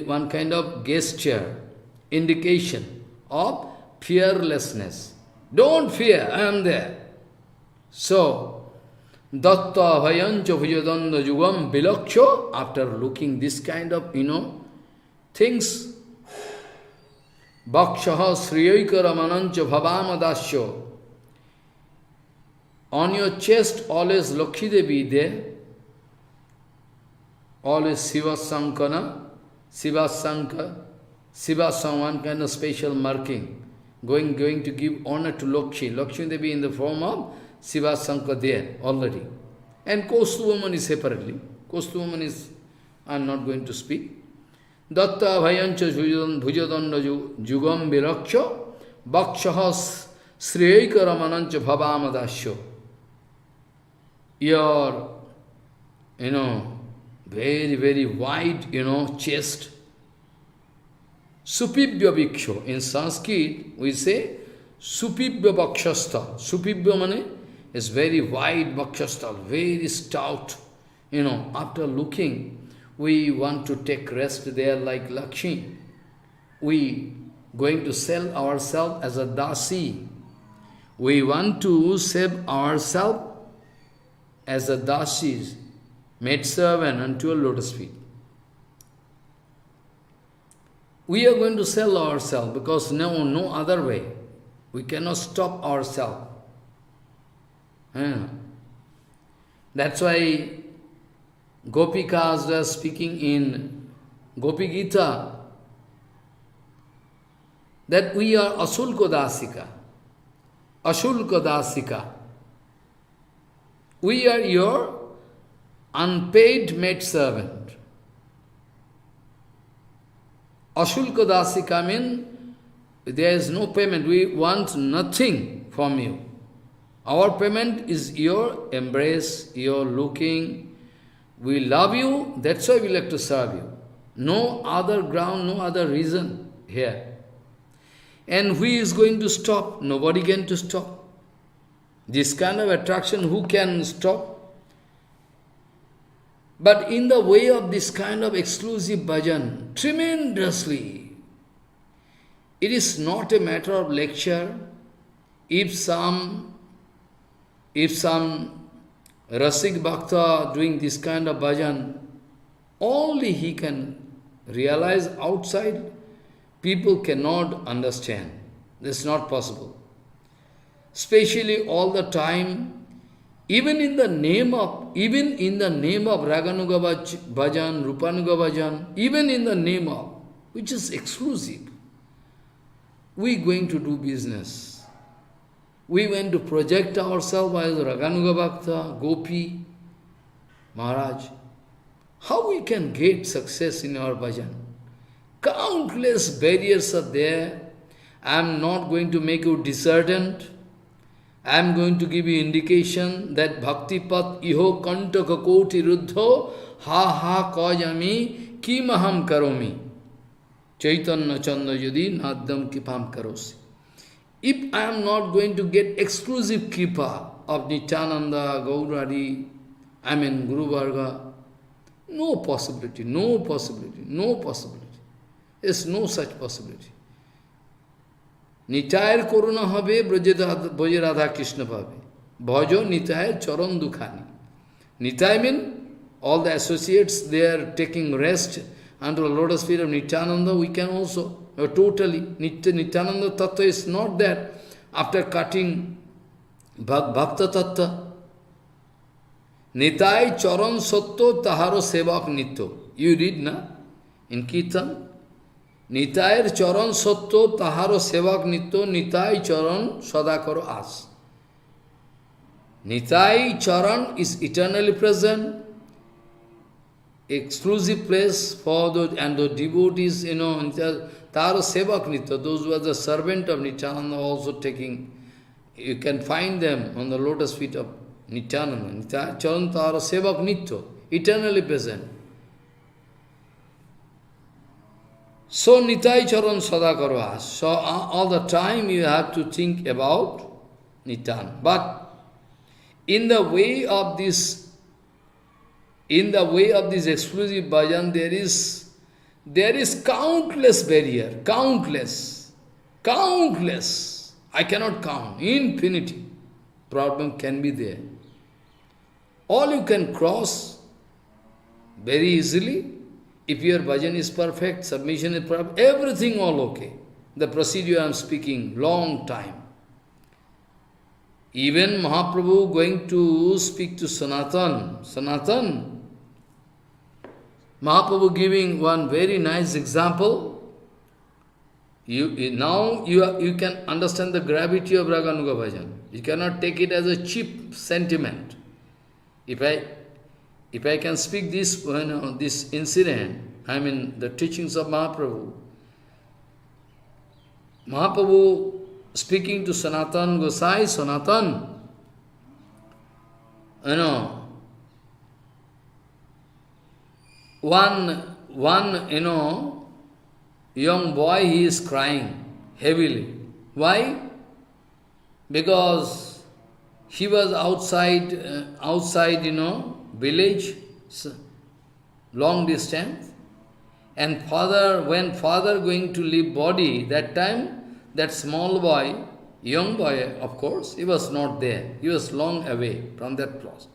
Speaker 1: one kind of gesture, indication of fearlessness. Don't fear, I am there. So, Datta Bhayancha Bhujadanda Jugam Bilaksho, after looking this kind of, things, Bhakshaha Sriyaika Ramanancha Bhavamadasyo. On your chest, always Lakshmi Devi there, always Shiva Sankana, Shiva Sanka, Shiva one kind of special marking, going to give honor to Lakshmi. Lakshmi Devi in the form of Shiva Sanka there already. And Kostu woman is separately. Kostu woman is, I am not going to speak. Datta Bhayancha Bhujadanda Jugam Viraksha Bhakshahas Sriyaika Ramanancha Bhavamadasyo. Your, very, very wide, chest. Supibhya Bhiksho. In Sanskrit, we say Supibhya Bhakshasta. Supibhya mane is very wide Bhakshasta, very stout. After looking, we want to take rest there like Lakshmi. We going to sell ourselves as a dasi. We want to save ourselves as a dasi, maid servant unto a lotus feet. We are going to sell ourselves because no other way. We cannot stop ourselves. That's why Gopikas were speaking in Gopi Gita that we are Asulka Dasika. Ashulka Dasika. We are your unpaid maid servant. Ashulka Dasika means there is no payment. We want nothing from you. Our payment is your embrace, your looking. We love you, that's why we like to serve you. No other ground, no other reason here. And who is going to stop? Nobody can to stop. This kind of attraction, who can stop? But in the way of this kind of exclusive bhajan, tremendously, it is not a matter of lecture. If some Rasik Bhakta doing this kind of bhajan, only he can realize outside, people cannot understand. This is not possible. Especially all the time, even in the name of Raganuga Bhajan, Rupanuga Bhajan, even in the name of, which is exclusive, we going to do business. We went to project ourselves as Raganuga Bhakta, Gopi, Maharaj. How we can get success in our bhajan? Countless barriers are there. I am not going to make you disheartened. I am going to give you indication that Bhakti Pat Iho Kantaka Koti Ruddho Ha Ha Kajami Kimaham Karomi Chaitanya Chanda Yadi Nadam Kipam Karosi. If I am not going to get exclusive kripa of Nityananda, Gaurari, Guru Varga, no possibility, no possibility, no possibility. There is no such possibility. Nitayar Koruna habe, Braja Radha Krishna bhave. Bhajo Nitayar Charan Dukhani. Nitay means all the associates, they are taking rest under the lotus feet of Nityananda. We can also, totally, Nityananda Tattva is not that. After cutting Bhakta Tattva, Nitay Charan Satto Taharo Sevak Nitto. You read, na? In Kirtan. Nitayar Charan Satto Taharo Sevak Nitto Nitay Charan Sadakaro As. Nitay Charan is eternally present. exclusive place for those, and the devotees, Tara Sevak Nitya, those who are the servant of Nityananda also taking, you can find them on the lotus feet of Nityananda. Charan Tara Sevak Nitya, eternally present. So Nitai Charan Sadakarva. So all the time you have to think about Nityan. But in the way of this exclusive bhajan, there is countless barrier, countless. I cannot count, infinity. Problem can be there. All you can cross very easily. If your bhajan is perfect, submission is perfect, everything all okay. The procedure I am speaking, long time. Even Mahaprabhu going to speak to Sanatan, Mahaprabhu giving one very nice example. Now you can understand the gravity of Raganuga Bhajan. You cannot take it as a cheap sentiment. If I can speak this, this incident, I mean the teachings of Mahaprabhu. Mahaprabhu speaking to Sanatan Gosai, Sanatan, one young boy, he is crying heavily. Why? Because he was outside, village, long distance, and when father going to leave body, that time, that small boy, young boy, of course, he was not there. He was long away from that place.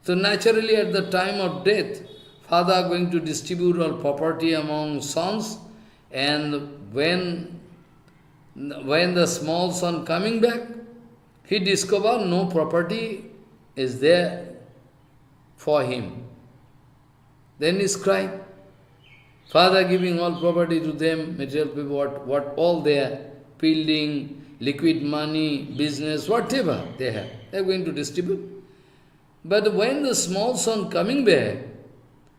Speaker 1: So naturally, at the time of death, father going to distribute all property among sons, and when the small son coming back, he discovered no property is there for him. Then he's crying. Father giving all property to them, material people, what all there, building, liquid money, business, whatever they have, they are going to distribute. But when the small son coming back,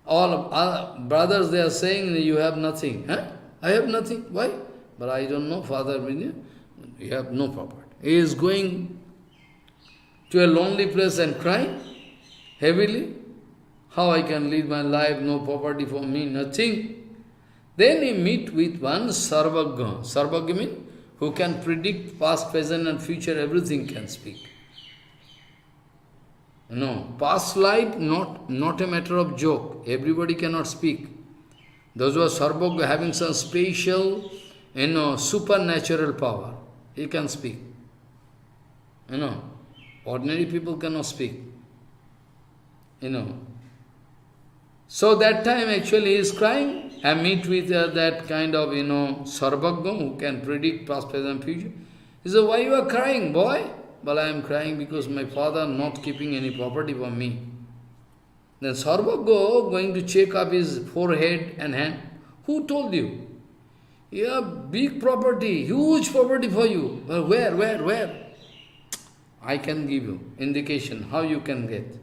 Speaker 1: all brothers, they are saying, you have nothing. Huh? I have nothing. Why? But I don't know, father, you have no property. He is going to a lonely place and crying heavily. How I can lead my life, no property for me, nothing. Then he meet with one Sarvagya. Sarvagya means who can predict past, present and future, everything can speak. Past life, not a matter of joke. Everybody cannot speak. Those who are Sarvagya having some special, supernatural power, he can speak. Ordinary people cannot speak. So that time actually he is crying and meet with that kind of, Sarvagya who can predict past, present, future. He said, why you are crying, boy? Well, I am crying because my father not keeping any property for me. Then Sarvagya going to check up his forehead and hand. Who told you? You have big property, huge property for you. Well, where? I can give you indication how you can get.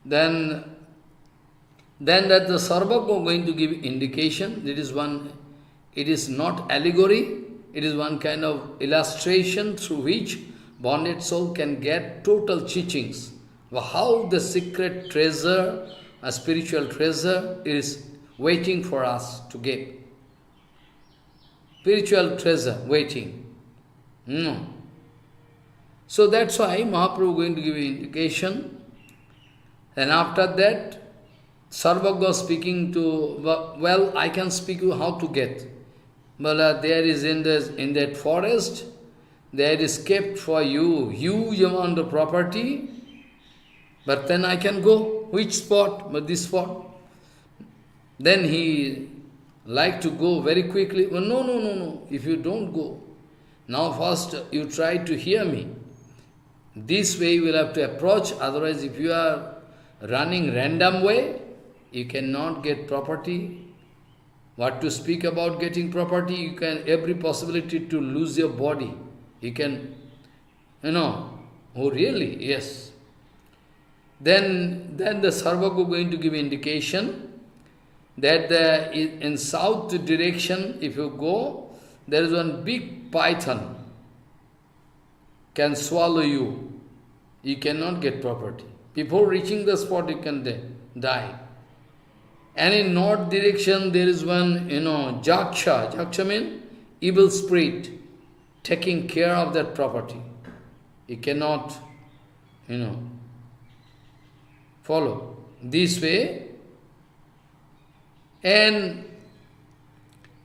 Speaker 1: Then that the Sarvagya going to give indication, it is not allegory, it is one kind of illustration through which bonded soul can get total teachings. How the secret treasure, a spiritual treasure, is waiting for us to get. Spiritual treasure waiting. So that's why Mahaprabhu going to give indication. And after that, Sarvagya speaking to, well, I can speak you how to get. But there is in that forest, there is kept for you huge amount of property, but then I can go. Which spot? But this spot. Then he like to go very quickly. Well, no. If you don't go, now first you try to hear me. This way you will have to approach, otherwise if you are running random way, you cannot get property. What to speak about getting property, you can, every possibility to lose your body. You can, oh really? Yes. then the Sarvaku going to give indication that in south direction, if you go, there is one big python can swallow you. You cannot get property. Before reaching the spot, you can die. And in north direction, there is one, Jaksha. Jaksha means evil spirit taking care of that property. You cannot, follow this way. And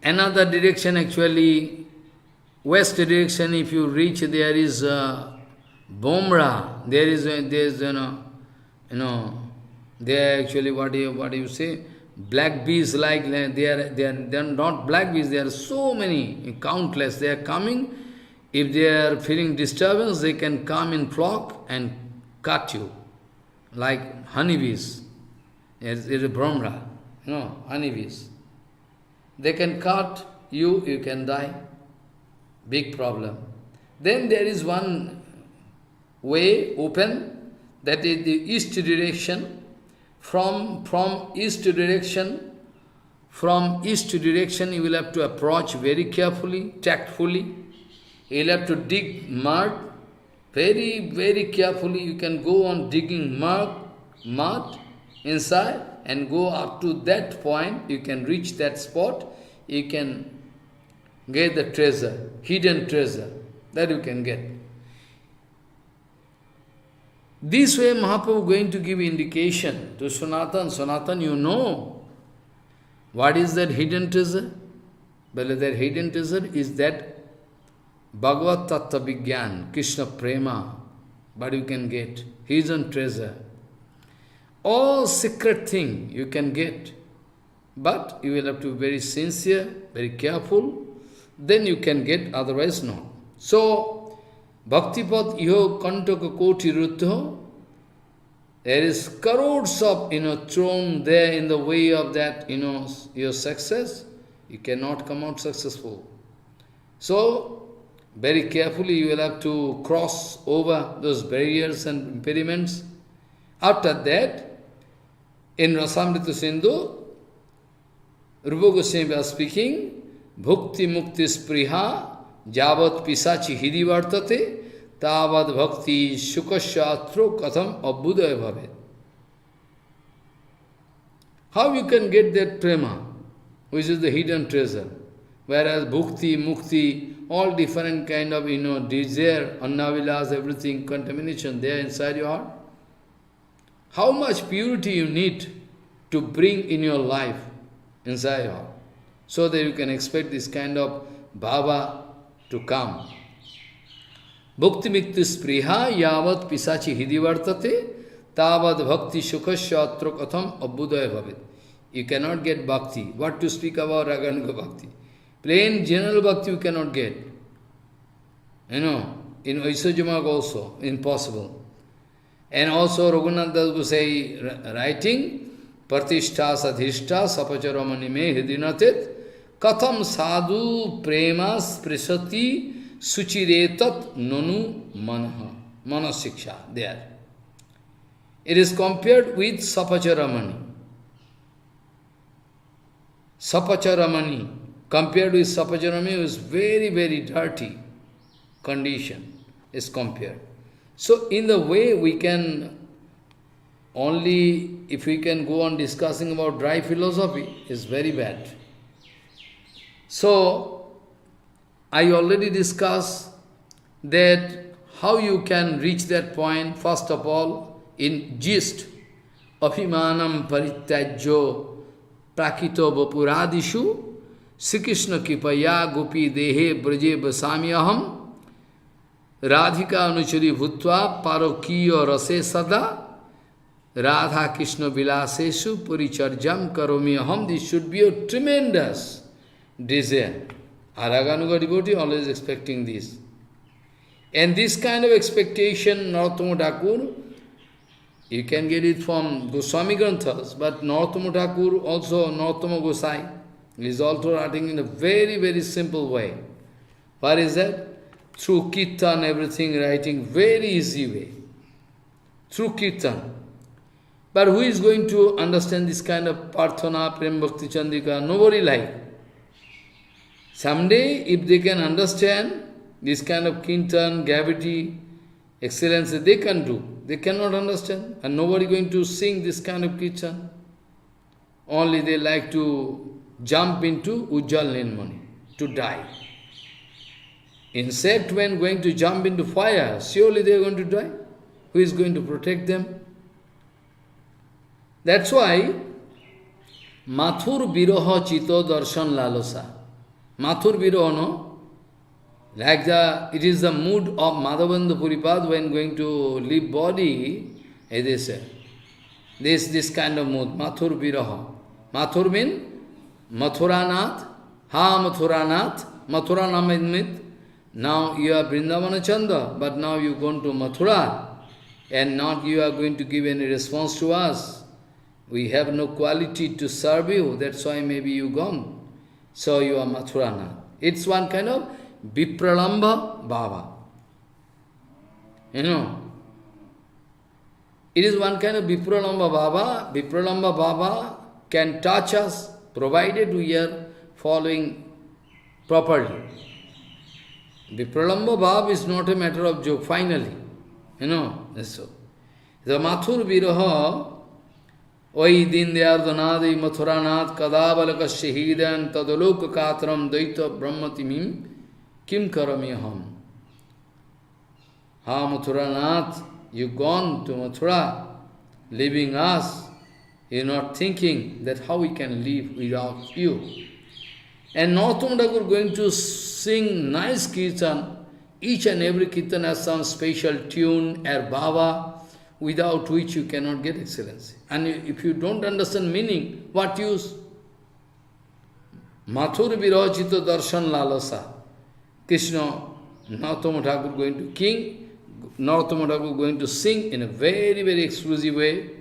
Speaker 1: another direction, actually, west direction, if you reach, there is Bomra. There actually, what do you say? Black bees, like they are not black bees. There are so many, countless. They are coming. If they are feeling disturbance, they can come in flock and cut you, like honeybees. It's a Brahmra, honeybees. They can cut you, you can die. Big problem. Then there is one way open, that is the east direction. From east direction, you will have to approach very carefully, tactfully. You will have to dig mud very, very carefully. You can go on digging mud inside and go up to that point. You can reach that spot. You can get the treasure, hidden treasure, that you can get. This way Mahaprabhu going to give indication to Sanatan. Sanatan, you know what is that hidden treasure? Well, that hidden treasure is that Bhagavad Tattva Vigyan, Krishna Prema, but you can get hidden treasure. All secret thing you can get, but you will have to be very sincere, very careful, then you can get, otherwise not. So, Bhaktipad iho kantaka koti ruddho. There is crores of, thrown there in the way of that, your success. You cannot come out successful. So, very carefully you will have to cross over those barriers and impediments. After that, in Rasamrita Sindhu, Rupa Goswami was speaking, Bhukti Mukti Spriha Javat Pisachi Hidi Vartate Tavad Bhakti Shukashatro Katham Abhudaya Bhavet. How you can get that prema, which is the hidden treasure? Whereas bhukti, mukti, all different kind of, desire, annavilas, everything, contamination there inside your heart. How much purity you need to bring in your life inside your heart, so that you can expect this kind of bhava to come. Bhukti mikti spriha yavat pisachi hidi vartate tavad bhakti sukhasya atra katham abhudaya bhavet. You cannot get bhakti. What to speak about raganuga bhakti? Plain general bhakti you cannot get. In Vaisajamag also, impossible. And also Raghunath Das Gosai writing, Pratishtha sadhishta sapacharamani me hridinatit katham sadhu prema sprisati suchiretat nanu manaha. Manasiksha, there. It is compared with sapacharamani. Sapacharamani, compared with sapacharamani, is very, very dirty condition, is compared. So in the way we can only, if we can go on discussing about dry philosophy, is very bad. So, I already discussed that how you can reach that point, first of all, in gist, Abhimanam Parityajyo Prakito Vapuradishu Sri Krishna Kipaya Gopi Dehe Braje Basami Aham Radhika Anuchari Bhutva Parokiyo Rase Sada Radha Krishna Vilaseshu Puricharjam Karomi Aham. This should be a tremendous desire. Araganuga devotee always expecting this. And this kind of expectation, Narottama Thakur, you can get it from Goswami Granthas, but Narottama Thakur, also Narottama Gosai, is also writing in a very, very simple way. What is that? Through Kirtan, everything writing very easy way. Through Kirtan. But who is going to understand this kind of Prarthana, Prem Bhakti Chandrika? Nobody like. Someday, if they can understand this kind of kirtan, gravity, excellence, they can do. They cannot understand. And nobody going to sing this kind of kirtan. Only they like to jump into Ujjal Nirmani, to die. Insect, when going to jump into fire, surely they are going to die. Who is going to protect them? That's why Mathur Biroha Chito Darshan Lalosa. Mathur Biroha, no? Like it is the mood of Madhavendra Puripad when going to leave body, as they say. This kind of mood, Mathur Biroha. Mathur means Mathuranath, Mathuranath, Mathuranamidmit. Now you are Vrindavana Chanda, but now you gone to Mathura, and not you are going to give any response to us. We have no quality to serve you, that's why maybe you gone. So you are Mathuranath. It's one kind of Vipralamba Bhava. You know, it is one kind of Vipralamba Bhava. Vipralamba Bhava can touch us, provided we are following properly. Vipralamba Bhava is not a matter of joke, finally. You know, that's so. The Mathur Viraha, Oi Din Deyardhanadi Mathuranath Kadabalaka Shahidan Tadaloka Katram Daita Brahmatimim Kim Karamiham. Mathuranath, you gone to Mathura, leaving us. You're not thinking that how we can live without you. And Narottam Thakur going to sing nice kirtan. Each and every kirtan has some special tune or bhava, without which you cannot get excellency. And if you don't understand meaning, what use? Mathur Virachita Darshan Lalasa. Krishna, Narottam Thakur going to king, Narottam Thakur going to sing in a very, very exclusive way.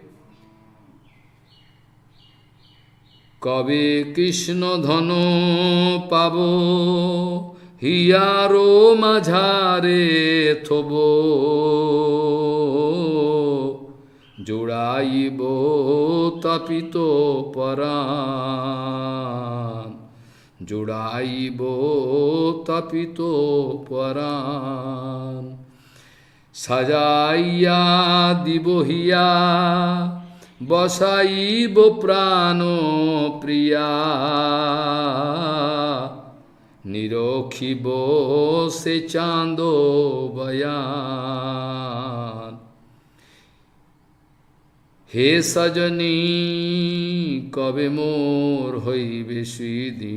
Speaker 1: Kabe Krishna dhano pabo hiyaro majhare thobo jodaibo tapito paran jodaibo tapito paran sajaiya dibohiya Basaibo prano priya Nirokhibo sechando bayan He sajani kabe mor hoibe sudin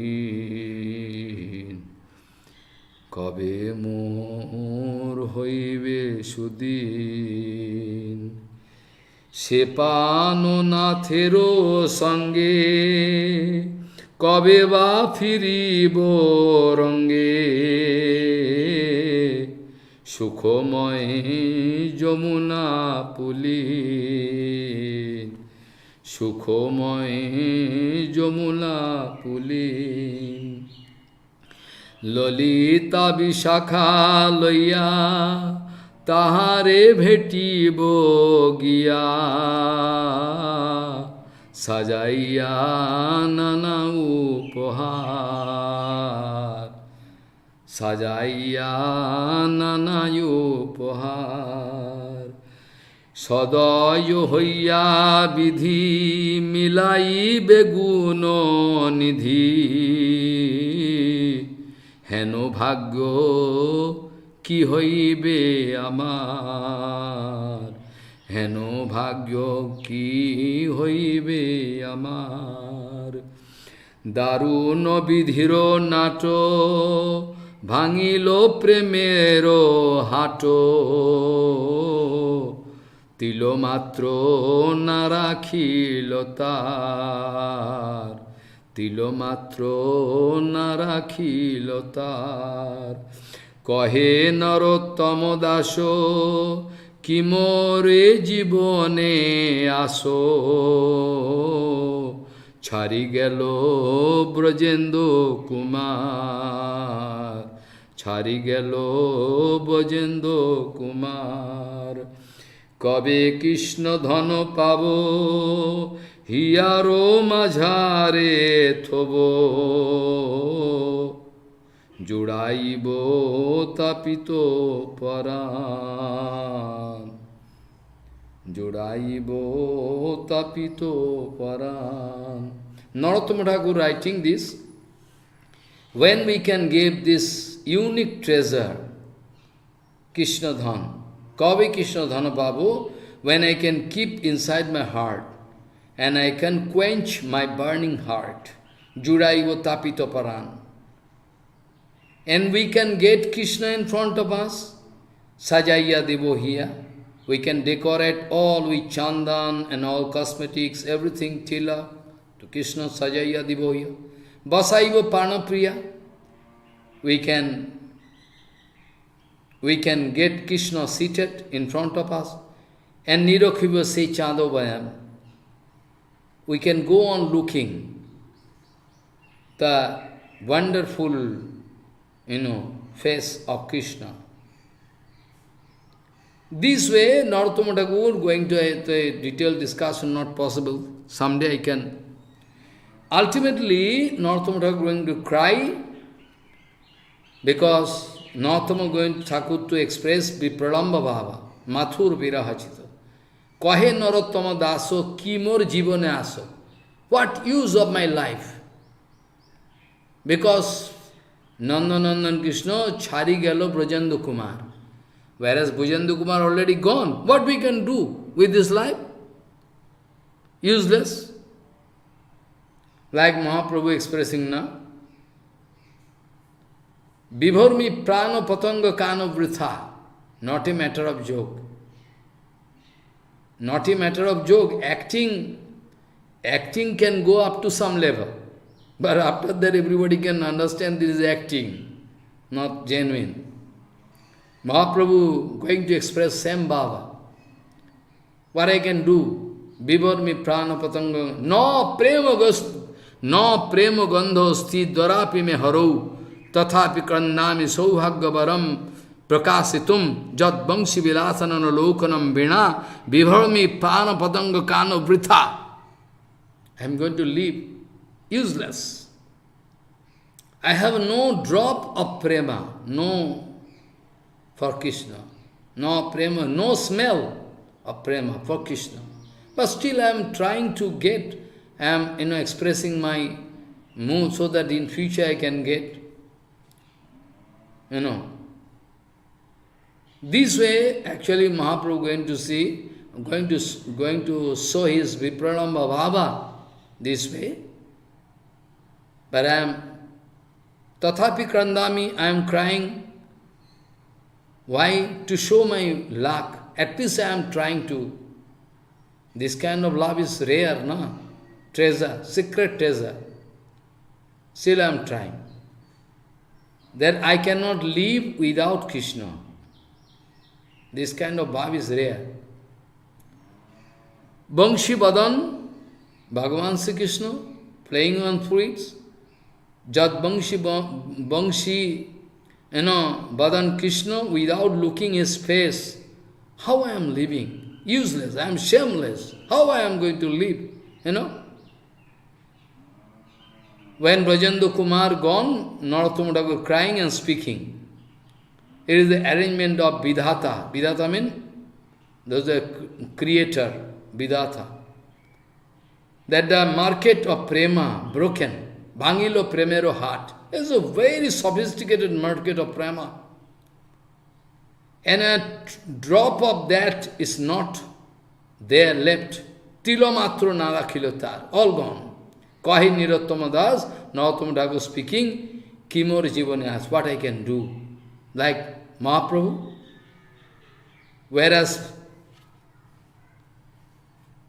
Speaker 1: Kabe mor hoibe sudin Sepano nathero sange Kabe ba firibo range Sukhomoy Jamuna pulin Sukhomoy Jamuna pulin Lalita Vishakha loya Tahare bhetibo giya Sajaiya nana upahar Sajaiya nana upahar Sadayo hoya vidhi milai beguno nidhi Heno bhagyo কি হইবে আমার হেন ভাগ্য কি হইবে আমার দারুণ বিধির নাট ভাঙিল প্রেমের হাট তিলমাত্র না রাখিল তার তিলমাত্র না রাখিল তার কহে নরোত্তম দাস কি মোরে জীবনে আসো ছাড়ি গেল ব্রজেন্দ্র কুমার ছাড়ি গেল ব্রজেন্দ্র কুমার কবে কৃষ্ণ ধন পাব হিয়ারো মাঝারে থব জুড়াইব তাপিত পরাণ জুড়াইব তাপিত পরাণ Narottama Thakur writing this, when we can give this unique treasure, Krishna Dhan, Kavi Krishna Dhana Babu, when I can keep inside my heart, and I can quench my burning heart, Judaivo Tapito Paran. And we can get Krishna in front of us, Sajaya Devohiya, we can decorate all with chandan and all cosmetics, everything, tila, to Krishna Sajaya Devohiya. Basaiva Panapriya, we can get Krishna seated in front of us, and Nirokhiva say Chandovayam. We can go on looking the wonderful, face of Krishna. This way, Narottama Thakur, going to a detailed discussion, not possible. Someday I can. Ultimately, Narottama Thakur going to cry, because Narottama going to Thakur to express Vipralamba Bhava, Mathur Virahachita. Kahe Narottama Daso, Kimor Jivane Aso. What use of my life? Because Nandanandan Krishna Chari Gelo Brajanda Kumar. Whereas Brajanda Kumar already gone. What we can do with this life? Useless. Like Mahaprabhu expressing now. Vibhormi prano patanga kano vritha. Not a matter of joke. Not a matter of joke. Acting can go up to some level. But after that everybody can understand this is acting, not genuine. Mahaprabhu going to express same Bhava. What I can do? Vibhormi prana patanga. No prema gandho sti dwarapi me harau. Tathapi krannami sauhagavaram prakasitum jat bangshi vilasanana lokanam vina vibhormi prana patanga kano vritha. I am going to leave. Useless. I have no drop of prema, no for Krishna. No prema, no smell of prema for Krishna. But still I am trying to get, I am expressing my mood so that in future I can get, This way, actually Mahaprabhu going to see, going to show his Vipralamba Bhava this way. But I am Tathapi Krandami, I am crying. Why? To show my luck. At least I am trying to. This kind of love is rare, no? Treasure, secret treasure. Still I am trying. That I cannot live without Krishna. This kind of bhav is rare. Bangshi Badan, Bhagavan Sri Krishna, playing on flutes. Jat Bangshi, Badan Krishna, without looking his face. How I am living? Useless, I am shameless. How I am going to live? When Brajendra Kumar gone, Narottama Thakur crying and speaking. It is the arrangement of Vidhata. Vidhata means, there's a creator, Vidhata. That the market of prema broken. Bhangilo premero heart. It's a very sophisticated market of prema. And a drop of that is not there left. Tilomatro narakhilotar. All gone. Kahi Nirottama Das, Narottama Thakur speaking, Kimor Jivanyas, what I can do? Like Mahaprabhu. Whereas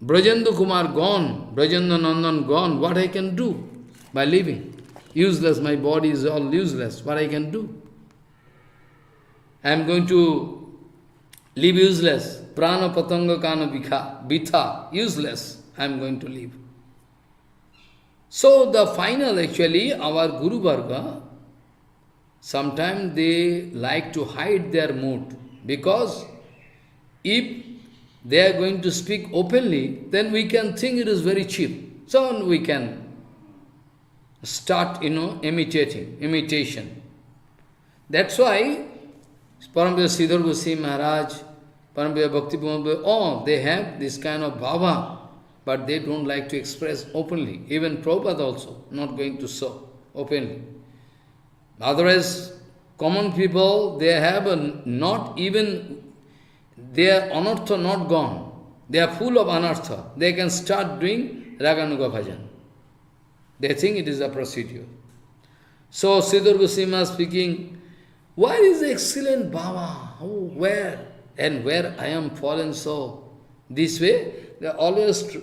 Speaker 1: Brajendra Kumar gone, Brajendra Nandan gone, what I can do by living? Useless, my body is all useless, what I can do? I am going to live useless. Prana patanga kana bitha, useless, I am going to live. So the final actually, our Guru Varga, sometimes they like to hide their mood, because if they are going to speak openly, then we can think it is very cheap. So we can start, imitation. That's why Parampura Sridhar Goswami Maharaj, Parampura Bhakti Pumabhava, they have this kind of bhava, but they don't like to express openly. Even Prabhupada also not going to show openly. Otherwise, common people, they have not even, their anartha not gone. They are full of anartha. They can start doing Raganuga Bhajan. They think it is a procedure. So, Sridhar Goswami is speaking, where is the excellent Bhava? Oh, where? And where I am fallen so? This way, they always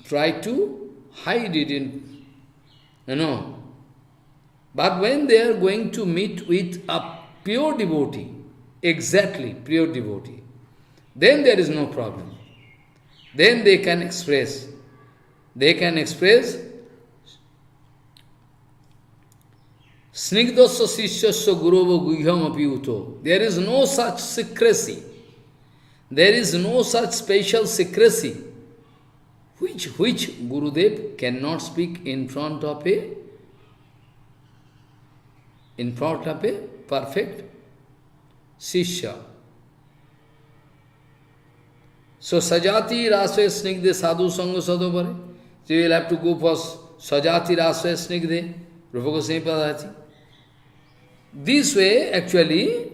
Speaker 1: try to hide it in, But when they are going to meet with a pure devotee, exactly pure devotee, then there is no problem. Then they can express. They can express Snigdasya Sishyasya Gurovo Guhyam Apiyuto. There is no such secrecy. There is no such special secrecy which Gurudev cannot speak in front of a perfect Sishya. So Sajati Rasve Snigde Sadhu Sangha Sadobare. So you will have to go for Sajati Rasve Snigde, Rupa Goswami Padati. This way, actually,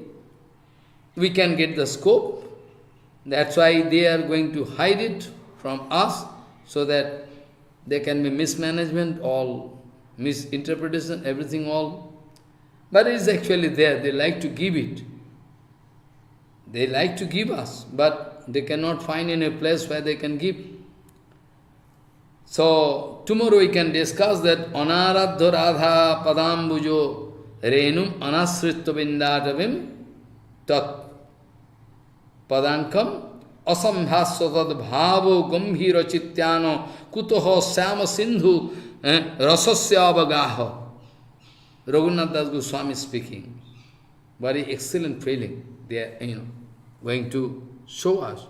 Speaker 1: we can get the scope. That's why they are going to hide it from us, so that there can be mismanagement, all misinterpretation, everything all. But it is actually there. They like to give it. They like to give us, but they cannot find any place where they can give. So, tomorrow we can discuss that Anaradha Radha Padambujo Renum Anasritya Vindatavim Tat Padankam Asambhasvatad Bhavo Gambhira Chityano Kutoho Sama Sindhu Rasasya Avagaha. Raghunath Das Goswami speaking. Very excellent feeling they are going to show us.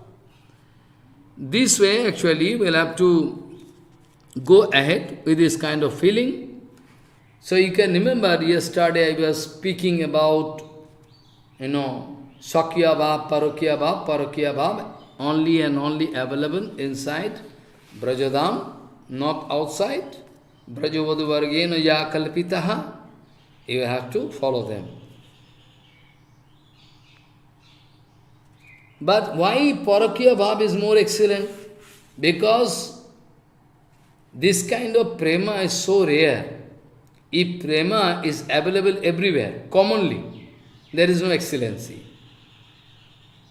Speaker 1: This way actually we'll have to go ahead with this kind of feeling. So you can remember yesterday I was speaking about, Sakya Bhav, Parakya Bhav, only and only available inside Brajadam, not outside. Brajavadu Vargena Ya Kalpitaha. You have to follow them. But why Parakya Bhav is more excellent? Because this kind of prema is so rare. If prema is available everywhere, commonly, there is no excellency.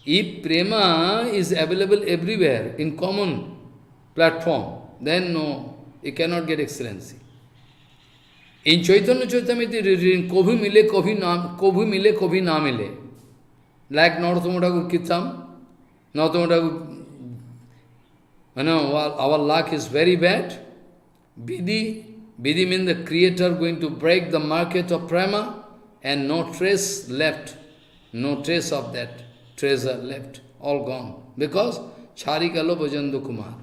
Speaker 1: If prema is available everywhere, in common platform, then no, you cannot get excellency. In Chaitanya Chaitamrita reading, Kobhi mile, kobhi na mile. Like Narottama Thakur Kirtam, Narottama Thakur, our luck is very bad. Vidhi means the creator going to break the market of prema, and no trace left, no trace of that treasure left, all gone. Because Charikalo Bhajandu Kumar.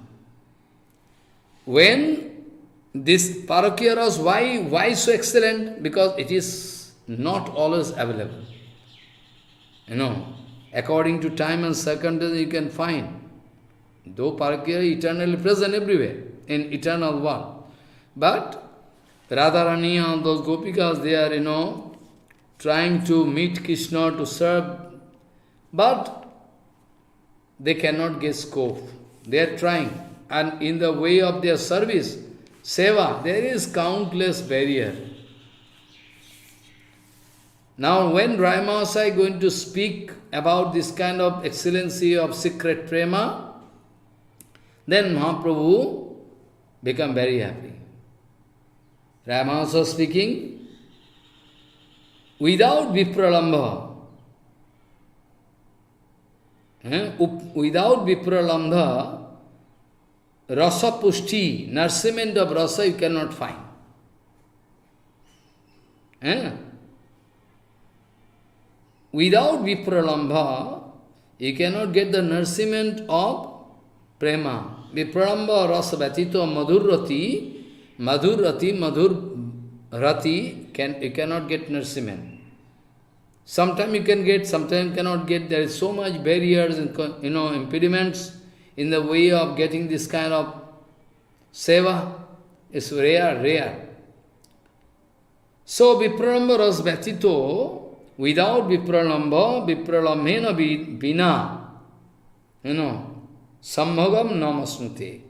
Speaker 1: When this Parakya Ras, why so excellent? Because it is not always available. According to time and circumstance you can find. Though Parakya is eternally present everywhere, in eternal world. But Radharani and those gopikas, they are, trying to meet Krishna, to serve, but they cannot get scope. They are trying. And in the way of their service, seva, there is countless barrier. Now when Raimasa is going to speak about this kind of excellency of secret prema, then Mahaprabhu become very happy. Raimasa speaking, without vipralambha, without vipralambha, rasa pushti, nourishment of rasa you cannot find. Without vipralambha, You cannot get the nourishment of prema. Vipralamba rasa vyatito madhur rati, you cannot get nourishment. Sometimes you can get, sometimes you cannot get. There is so much barriers and impediments in the way of getting this kind of seva. It's rare. So vipralamba ras vyatito, without vipralamena bina, sambhagam namasnute.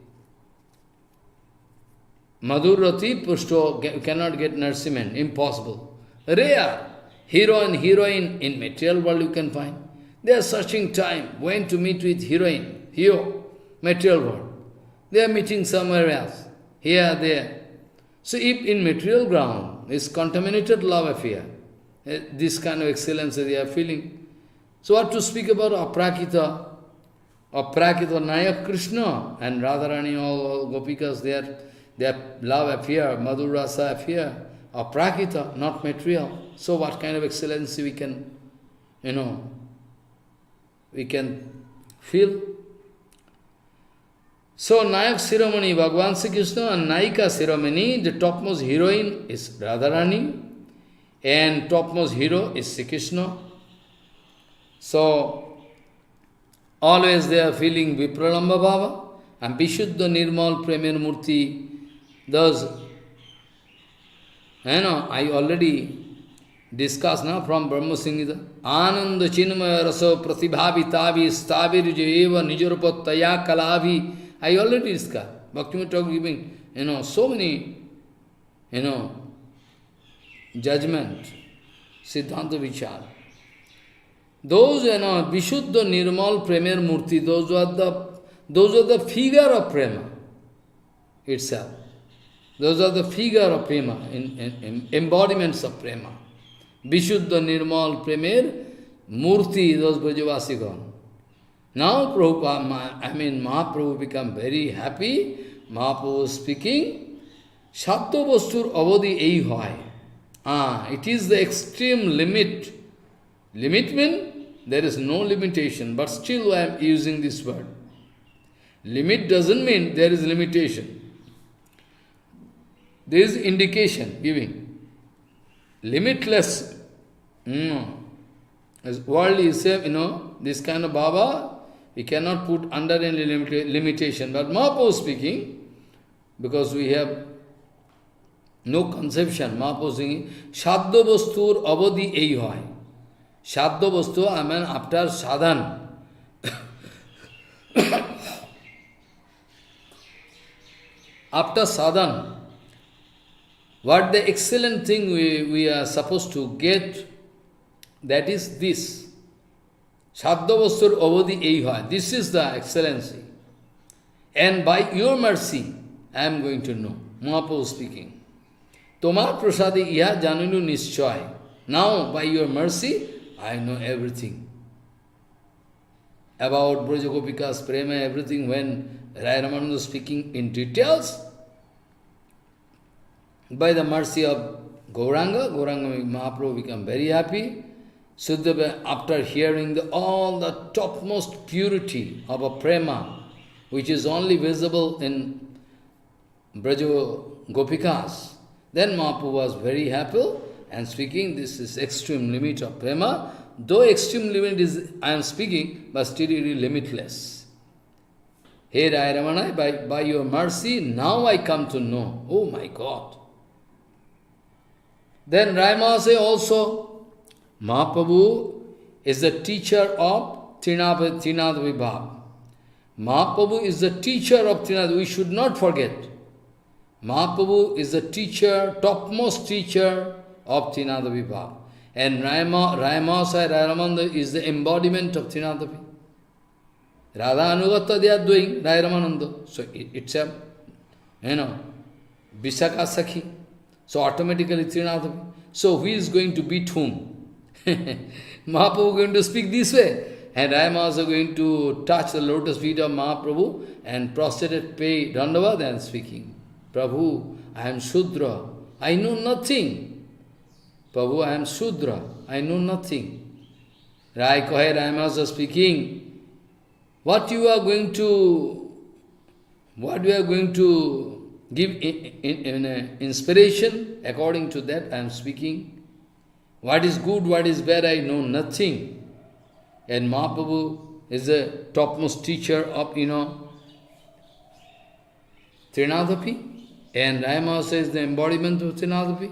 Speaker 1: Madhurati pushto cannot get nourishment, impossible. Rare. Hero and heroine in material world you can find. They are searching time, when to meet with heroine, hero, material world. They are meeting somewhere else, here, there. So if in material ground is contaminated love affair, this kind of excellence they are feeling. So what to speak about Aprakrita? Aprakrita Nayak Krishna and Radharani, all Gopikas, their love affair, Madhur Rasa affair, Aprakrita, not material. So what kind of excellency we can, we can feel? So Nayak Siromani, Bhagavan Sri Krishna, and Naika Siromani, the topmost heroine is Radharani, and topmost hero is Sri Krishna. So always they are feeling Vipralamba Bhava, and Vishuddha Nirmal Premier Murti. Thus, I already discussed now from Brahma Singita. Ananda Chinmaya Raso Pratibhavitavi Stavir Jeva Nijarupattaya Kalavi. I already discussed. Bhaktivinoda Thakur giving, so many, judgment, Siddhanta Vichar. Those, Vishuddha Nirmal Premier Murti, those are the figure of Prema itself. Those are the figure of Prema, embodiments of Prema. Vishuddha Nirmal Premier Murti, those Brajavasigan. Now Mahaprabhu become very happy. Mahaprabhu speaking, Shabda Vastur Avadi Ei Hoy. It is the extreme limit. Limit means there is no limitation, but still I am using this word. Limit doesn't mean there is limitation. There is indication giving. Limitless. As world is said, this kind of Baba, we cannot put under any limitation. But Mahaprabhu speaking, because we have no conception, Mahaprabhu singing, Shadda Vastur Avadi Ei Hoy. Shadda Vastu, after sadhan. After sadhan, what the excellent thing we are supposed to get, that is this. Shadda Vastur Avadi Ei Hoy. This is the excellency. And by your mercy, I am going to know. Mahaprabhu speaking. Tomar prasadi iha janinu nischoy. Now, by your mercy, I know everything. About Brajagopika's prema, everything, when Ray Ramanada speaking in details, by the mercy of Gauranga Mahaprabhu become very happy. Suddhava, after hearing all the topmost purity of a prema, which is only visible in Braja Gopikas, then Mahaprabhu was very happy and speaking, this is extreme limit of prema. Though extreme limit is, I am speaking, but still it is limitless. Hey Ray Ramanada, by your mercy, now I come to know. Oh my God. Then Ray Mahasaya also, Mahaprabhu is the teacher of Trinada Vibhav. Mahaprabhu is the teacher of Trinada. We should not forget. Mahaprabhu is the teacher, topmost teacher of Trinada Vibhav. And Ray Mahasaya, Ray Ramananda is the embodiment of Trinada Vibhav. Radha Anugata they are doing, Ray Ramananda. So itself, Vishaka Sakhi. So automatically Trinada Vibhav. So who is going to beat whom? Mahaprabhu going to speak this way, and I am also going to touch the lotus feet of Mahaprabhu and prostrated pay Dandavad and speaking. Prabhu, I am Shudra, I know nothing. Prabhu, I am Shudra, I know nothing. Rai Kohe Rai Maharaj speaking, what you are going to give inspiration, according to that I am speaking. What is good, what is bad, I know nothing. And Mahaprabhu is the topmost teacher of, Trinadapi. And Rai Maharaj is the embodiment of Trinadapi.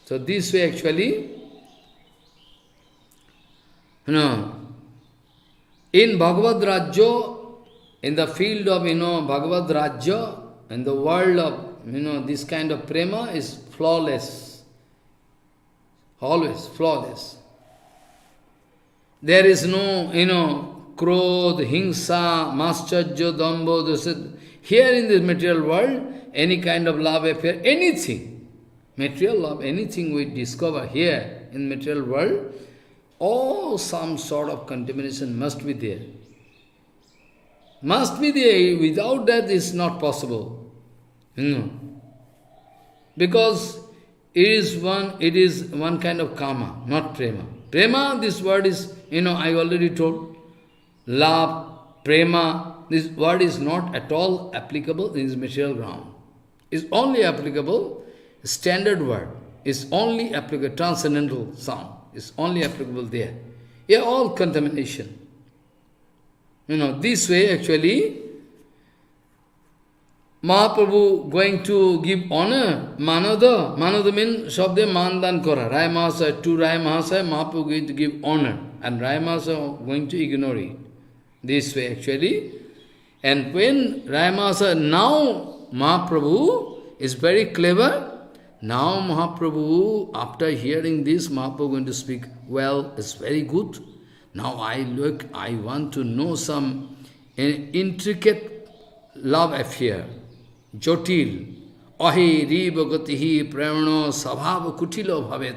Speaker 1: So this way actually, in Bhagavad Rajya, in the field of, Bhagavad Rajya, in the world of, this kind of prema is flawless. Always flawless. There is no, krodh, hingsa, mascharya, dambho, here in this material world, any kind of love affair, anything, material love, anything we discover here in material world, some sort of contamination must be there. Must be there. Without that, it's not possible. Because it is one kind of karma, not prema. Prema, this word is, I already told. Love, prema, this word is not at all applicable in this material ground. It's only applicable, standard word. It's only applicable, transcendental sound. It's only applicable there. Yeah, all contamination. This way actually, Mahaprabhu going to give honor, manada. Manada means Shabde mandan kora. Rai Mahasaya, to Rai Mahasaya, Mahaprabhu going to give honor. And Rai Mahasaya going to ignore it. This way actually. And when Rai Mahasaya, now Mahaprabhu is very clever. Now Mahaprabhu, after hearing this, Mahaprabhu going to speak, well, it's very good. Now I want to know some intricate love affair. Jotil, ahi riva gatihi premano sabhava kutilo bhavet.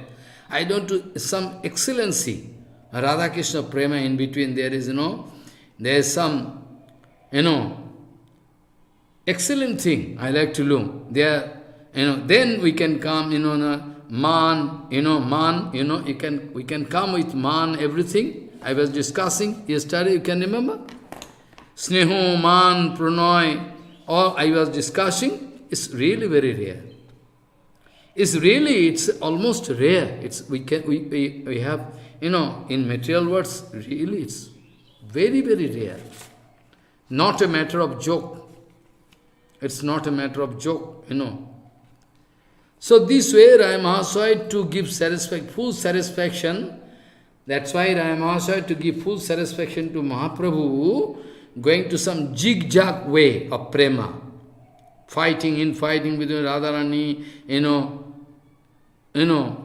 Speaker 1: I don't do some excellency. Radha Krishna prema in between there is, there is some, excellent thing I like to look. There, then we can come, man, we can come with man, everything. I was discussing yesterday, you can remember? Sneho, man, pranay, all I was discussing, it's really very rare. It's almost rare. We have, in material words, really it's very, very rare. Not a matter of joke. It's not a matter of joke, So this way, Rai Mahasaya to give full satisfaction, that's why Rai Mahasaya to give full satisfaction to Mahaprabhu, going to some zigzag way of prema, fighting between Radharani,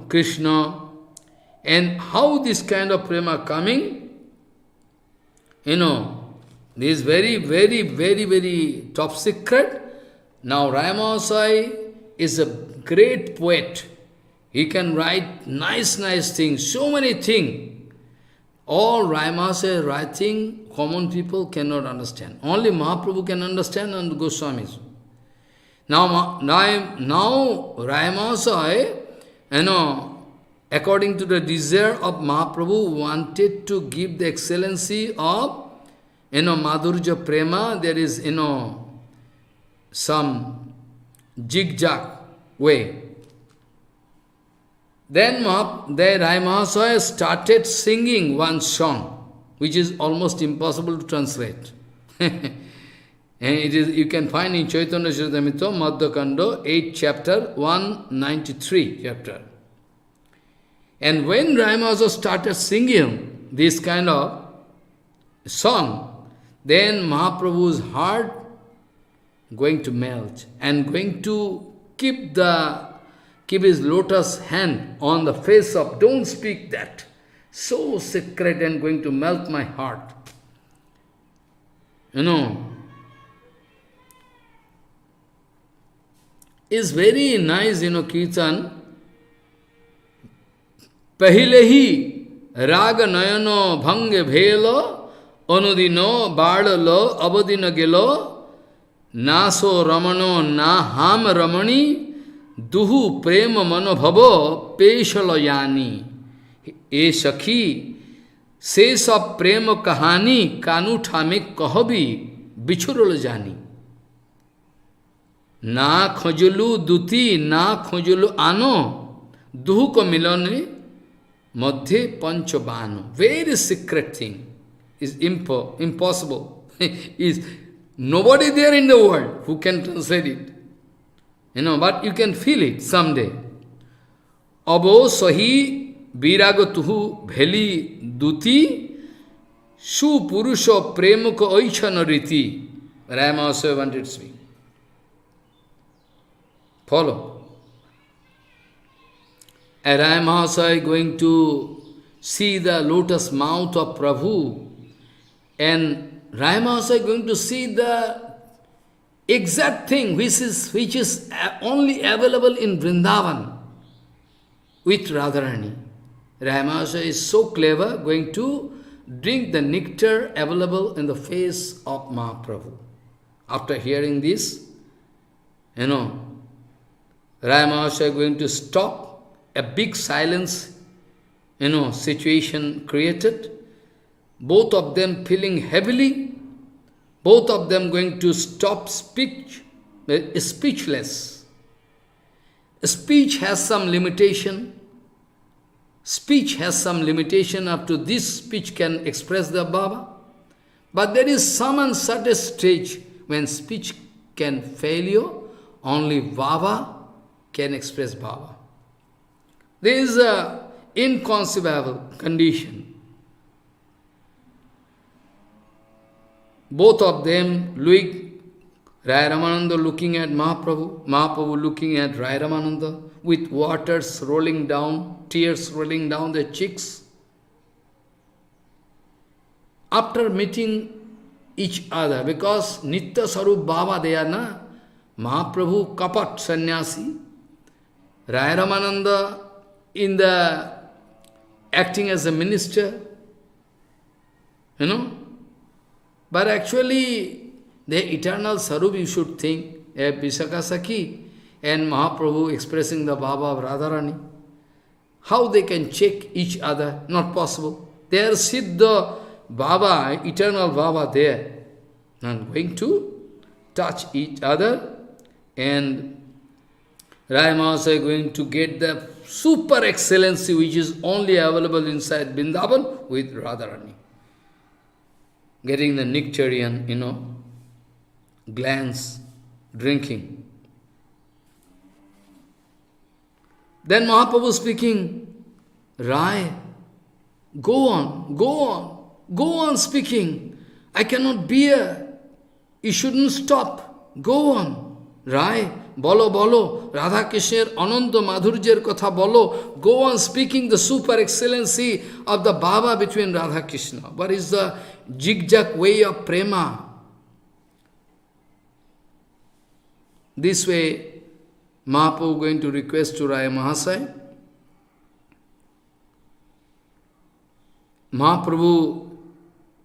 Speaker 1: Krishna, and how this kind of prema coming, this is very, very, very, very top secret. Now Rai Mahasaya is a great poet. He can write nice things, so many things. All Rai Mahasaya writing, common people cannot understand. Only Mahaprabhu can understand and Goswamis. Now Rai Mahasaya, according to the desire of Mahaprabhu, wanted to give the excellency of, Madhurja Prema. There is, some zigzag way. Then Rai Mahasaya started singing one song, which is almost impossible to translate. And you can find in Chaitanya Charitamrita, Madhya Kanda, 8th chapter, 193 chapter. And when Rai Mahasaya started singing this kind of song, then Mahaprabhu's heart going to melt and going to keep his lotus hand on the face of, don't speak that. So secret and going to melt my heart. It's very nice, Kirtan. Pahilehi raga nayano bhange bhelo anudino badalo abadina gelo naso ramano na ham ramani duhu prema manobhavo peshalayani. E Sakhi, शेष प्रेम कहानी कानू ठामे कहबी बिछुरल जानी। ना खोजलू दूती ना खोजलू आनो, दुहु को मिलने मध्य पंचबानो। Very secret thing is impossible. Is nobody there in the world who can translate it. But you can feel it someday. Abo sahi viragatuhu bheli duti su purusho premko oichana riti. Rama also wanted to speak. Follow. And Rama also is going to see the lotus mouth of Prabhu, and Rama also is going to see the exact thing which is only available in Vrindavan with Radharani. Rahamasa is so clever, going to drink the nectar available in the face of Mahaprabhu. After hearing this, Rahamasa is going to stop. A big silence, situation created. Both of them feeling heavily. Both of them going to stop speechless. Speech has some limitation. Speech has some limitation. Up to this, speech can express the Baba. But there is some uncertain stage when speech can fail you. Only Baba can express Baba. There is an inconceivable condition. Both of them, Ray Ramananda looking at Mahaprabhu, Mahaprabhu looking at Ray Ramananda, with waters rolling down, tears rolling down their cheeks. After meeting each other, because Nitya Sarup Baba they are na, Mahaprabhu Kapat Sannyasi, Ray Ramananda in the acting as a minister, But actually, the eternal Sarup you should think, Visakha Sakhi and Mahaprabhu expressing the Baba of Radharani. How they can check each other? Not possible. There are Siddha Baba, eternal Baba there, and going to touch each other, and Rayamasa is going to get the super excellency which is only available inside Vrindavan with Radharani. Getting the nectarian, glance, drinking. Then Mahaprabhu speaking, Rai, go on speaking. I cannot bear. You shouldn't stop. Go on. Rai, bolo, Radha Krishna's Ananta Madhurjer Katha bolo. Go on speaking the super excellency of the Baba between Radha Krishna. What is the zigzag way of prema? This way, Mahaprabhu going to request to Raya Mahasaya. Mahaprabhu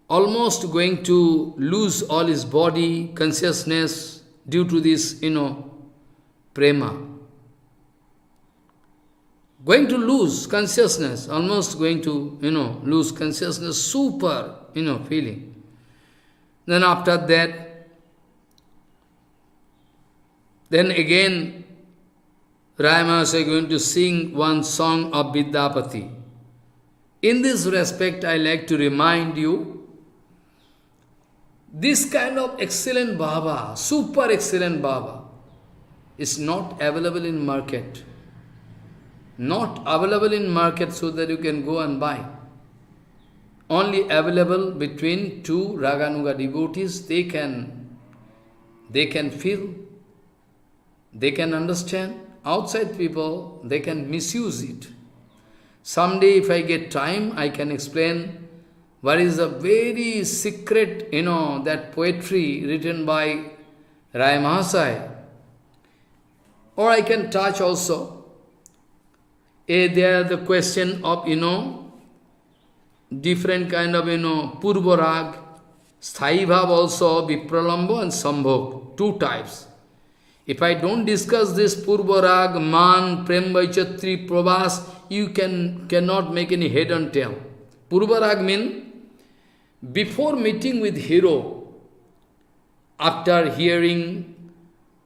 Speaker 1: almost going to lose all his body, consciousness due to this, prema. Going to lose consciousness, almost going to, lose consciousness, super, feeling. Then after that, then again, Rayamasa is going to sing one song of Vidyapati. In this respect, I like to remind you, this kind of excellent Baba, super excellent Baba, is not available in market. Not available in market so that you can go and buy. Only available between two Raganuga devotees, they can feel, they can understand. Outside people, they can misuse it. Someday, if I get time, I can explain what is a very secret, that poetry written by Rai Mahasaya. Or I can touch also. There the question of, different kind of, Purva Rag, Sthai Bhav also, Vipralambo and Sambhog, two types. If I don't discuss this Purva Rag, Man, Prem Vaichatri, Prabhas, you cannot make any head and tail. Purvarag means before meeting with hero, after hearing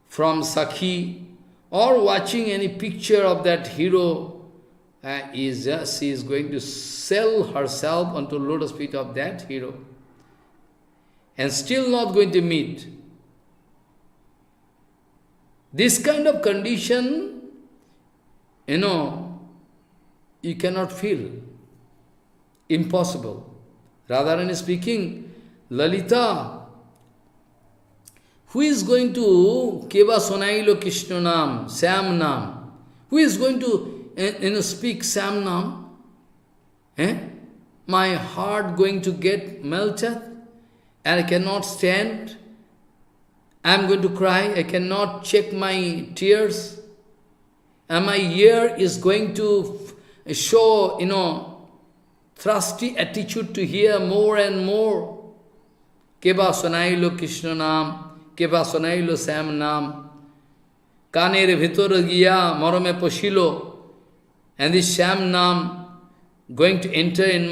Speaker 1: from Sakhi or watching any picture of that hero, she is going to sell herself onto lotus feet of that hero and still not going to meet. This kind of condition, you cannot feel. Impossible. Radharani speaking, Lalita, who is going to Keva Sonailo Krishna Nam, Shyam Nam? Who is going to speak Shyam Nam? My heart going to get melted and I cannot stand. I am going to cry. I cannot check my tears. And my ear is going to show, thirsty attitude to hear more and more. Keba Sonailo Krishna Nam. Keba Sonailo Shyam Nam, Kanere Vitor Giya Morome Poshilo, and this Shyam Nam going to enter in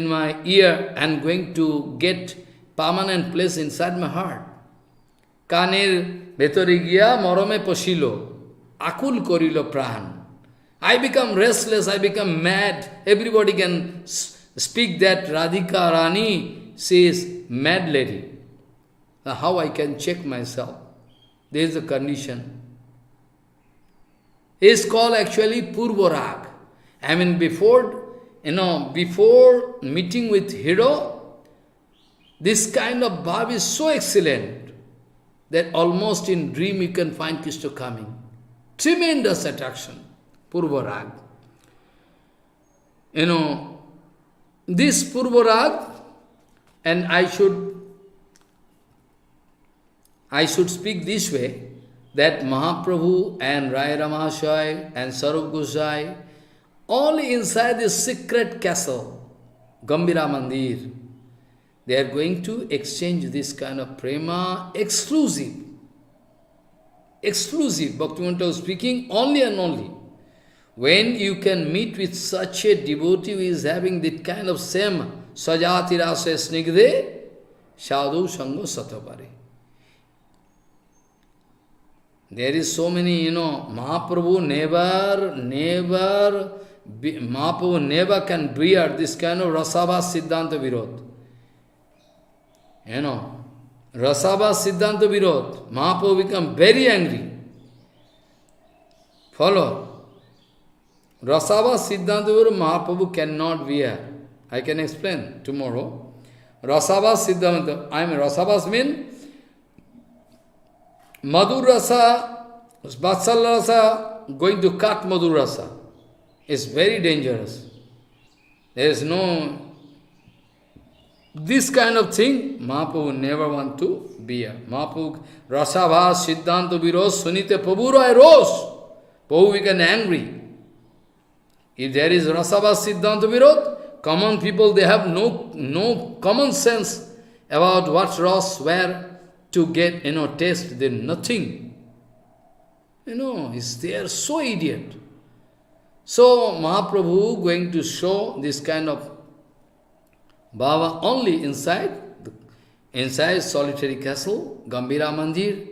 Speaker 1: my ear and going to get permanent place inside my heart. Kaner Vitor Giya Morome Poshilo, Akul Korilo Pran. I become restless, I become mad. Everybody can speak that Radhika Rani, she is mad lady. How I can check myself? There is a condition. It is called actually Purvarag. I mean, before meeting with hero, this kind of bhav is so excellent that almost in dream you can find Krishna coming. Tremendous attraction, Purvarag. This Purvarag, and I should speak this way, that Mahaprabhu and Ray Ramanada and Sarup Gosai, all inside this secret castle, Gambhira Mandir, they are going to exchange this kind of prema, exclusive. Bhaktivinoda was speaking only and only. When you can meet with such a devotee who is having that kind of same, sajati rasa snigde, sadhu sango satapare. There is so many, Mahaprabhu never can bear this kind of Rasabhas Siddhanta Virod. Rasabhas Siddhanta Virod. Mahaprabhu become very angry. Follow. Rasabhas Siddhanta Virod, Mahaprabhu cannot bear. I can explain tomorrow. Rasabhas Siddhanta, Rasabhas means Madhur Rasa, Vatsal Rasa, going to cut Madhur Rasa is very dangerous. There is no... This kind of thing, Mahaprabhu never want to bear. Mahaprabhu, Rasabhas, Siddhanta Viros, Sunite Prabhurai Ros. Prabhu became angry. If there is Rasabhas, Siddhanta Virod, common people, they have no common sense about what Ras, where to get, taste, then nothing. They are so idiot. So, Mahaprabhu going to show this kind of Bhava only inside solitary castle, Gambhira Mandir.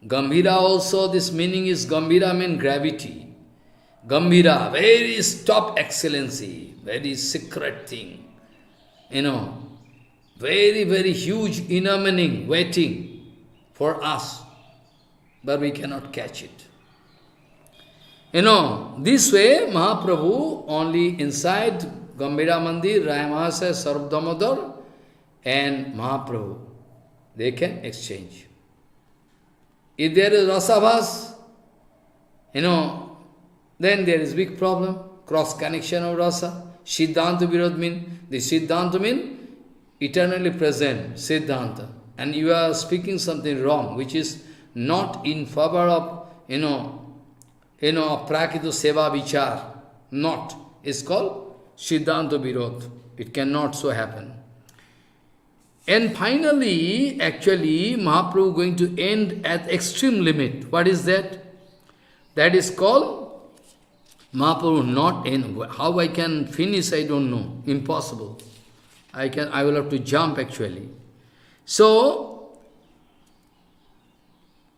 Speaker 1: Gambhira also, this meaning is Gambhira means gravity. Gambhira, very top excellency, very secret thing. Very, very huge inner meaning waiting for us, but we cannot catch it. This way, Mahaprabhu only inside Gambhira Mandir, Rayamasa, Sarv Damodar, and Mahaprabhu, they can exchange. If there is Rasabhas, then there is big problem, cross connection of Rasa. Siddhanta Virod mean, the Siddhanta mean eternally present, Siddhanta. And you are speaking something wrong, which is not in favor of, Aprakrita Seva Vichar. Not. It's called Siddhanta Virod. It cannot so happen. And finally, actually, Mahaprabhu going to end at extreme limit. What is that? That is called Mahaprabhu not in. How I can finish, I don't know. Impossible. I will have to jump actually. So,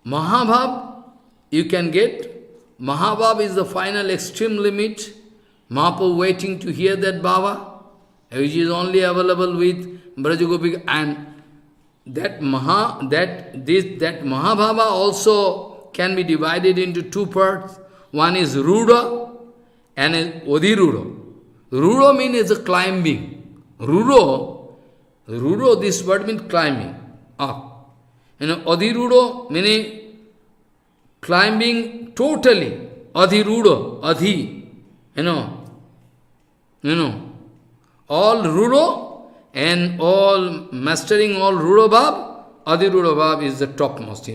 Speaker 1: Mahabhav, you can get. Mahabhav is the final extreme limit. Mahaprabhu waiting to hear that Bhava, which is only available with Brajagopika. And that Mahabhava also can be divided into two parts. One is Ruda and Odhiruda. Ruda means a climbing. Rudo, this word means climbing up. Odhiruda meaning climbing totally. Adhiruda, Adhi. All Rudo and all mastering all Rudo Bhav, Adhiruda Bhav is the topmost,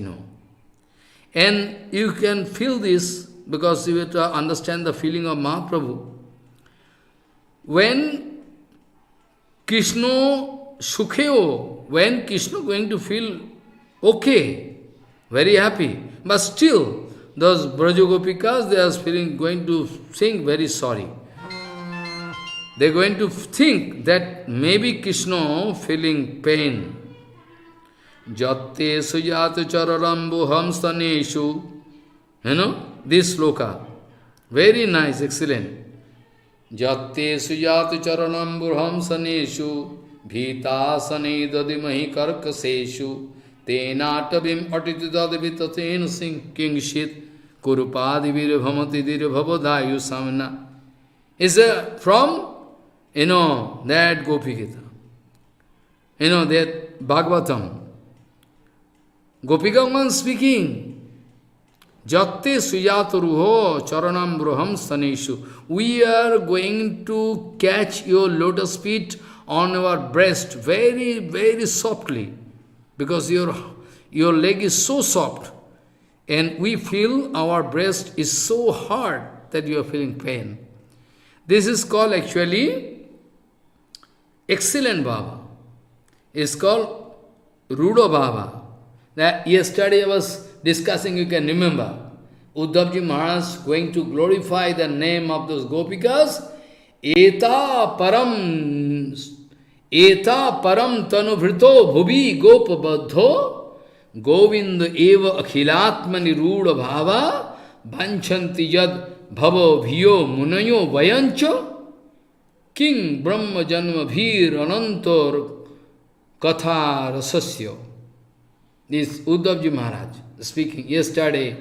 Speaker 1: And you can feel this because you have to understand the feeling of Mahaprabhu. When Krishna Sukheo, when Krishna going to feel okay, very happy, but still those Brajagopikas, they are going to think very sorry. They are going to think that maybe Krishna feeling pain. Jatte sujata chararambuham staneshu. This sloka. Very nice, excellent. Jatte sujata charanamburham staneshu. Bhita sane dadimahi karkaseshu. Tenatavim atitidadavitaten sing kingshit. Kurupadi virabhamati dirabhavadayu samna. Is from, that Gopikita. That Bhagavatam. Gopikaman speaking. Jatte suyataruho charanam bruham staneshu. We are going to catch your lotus feet on our breast very, very softly. Because your leg is so soft. And we feel our breast is so hard that you are feeling pain. This is called actually excellent Bhava. It's called Rudo Bhava. That yesterday I was discussing, you can remember. Uddhavji Maharaj going to glorify the name of those Gopikas. Eta param tanubhrito bhubi gopabadho Govinda eva akhilatmani ruda bhava banchanti yad bhava bhiyo munayo vayancha king brahma janma bhir anantor katha rasasya. This Uddhavji Maharaj speaking yesterday.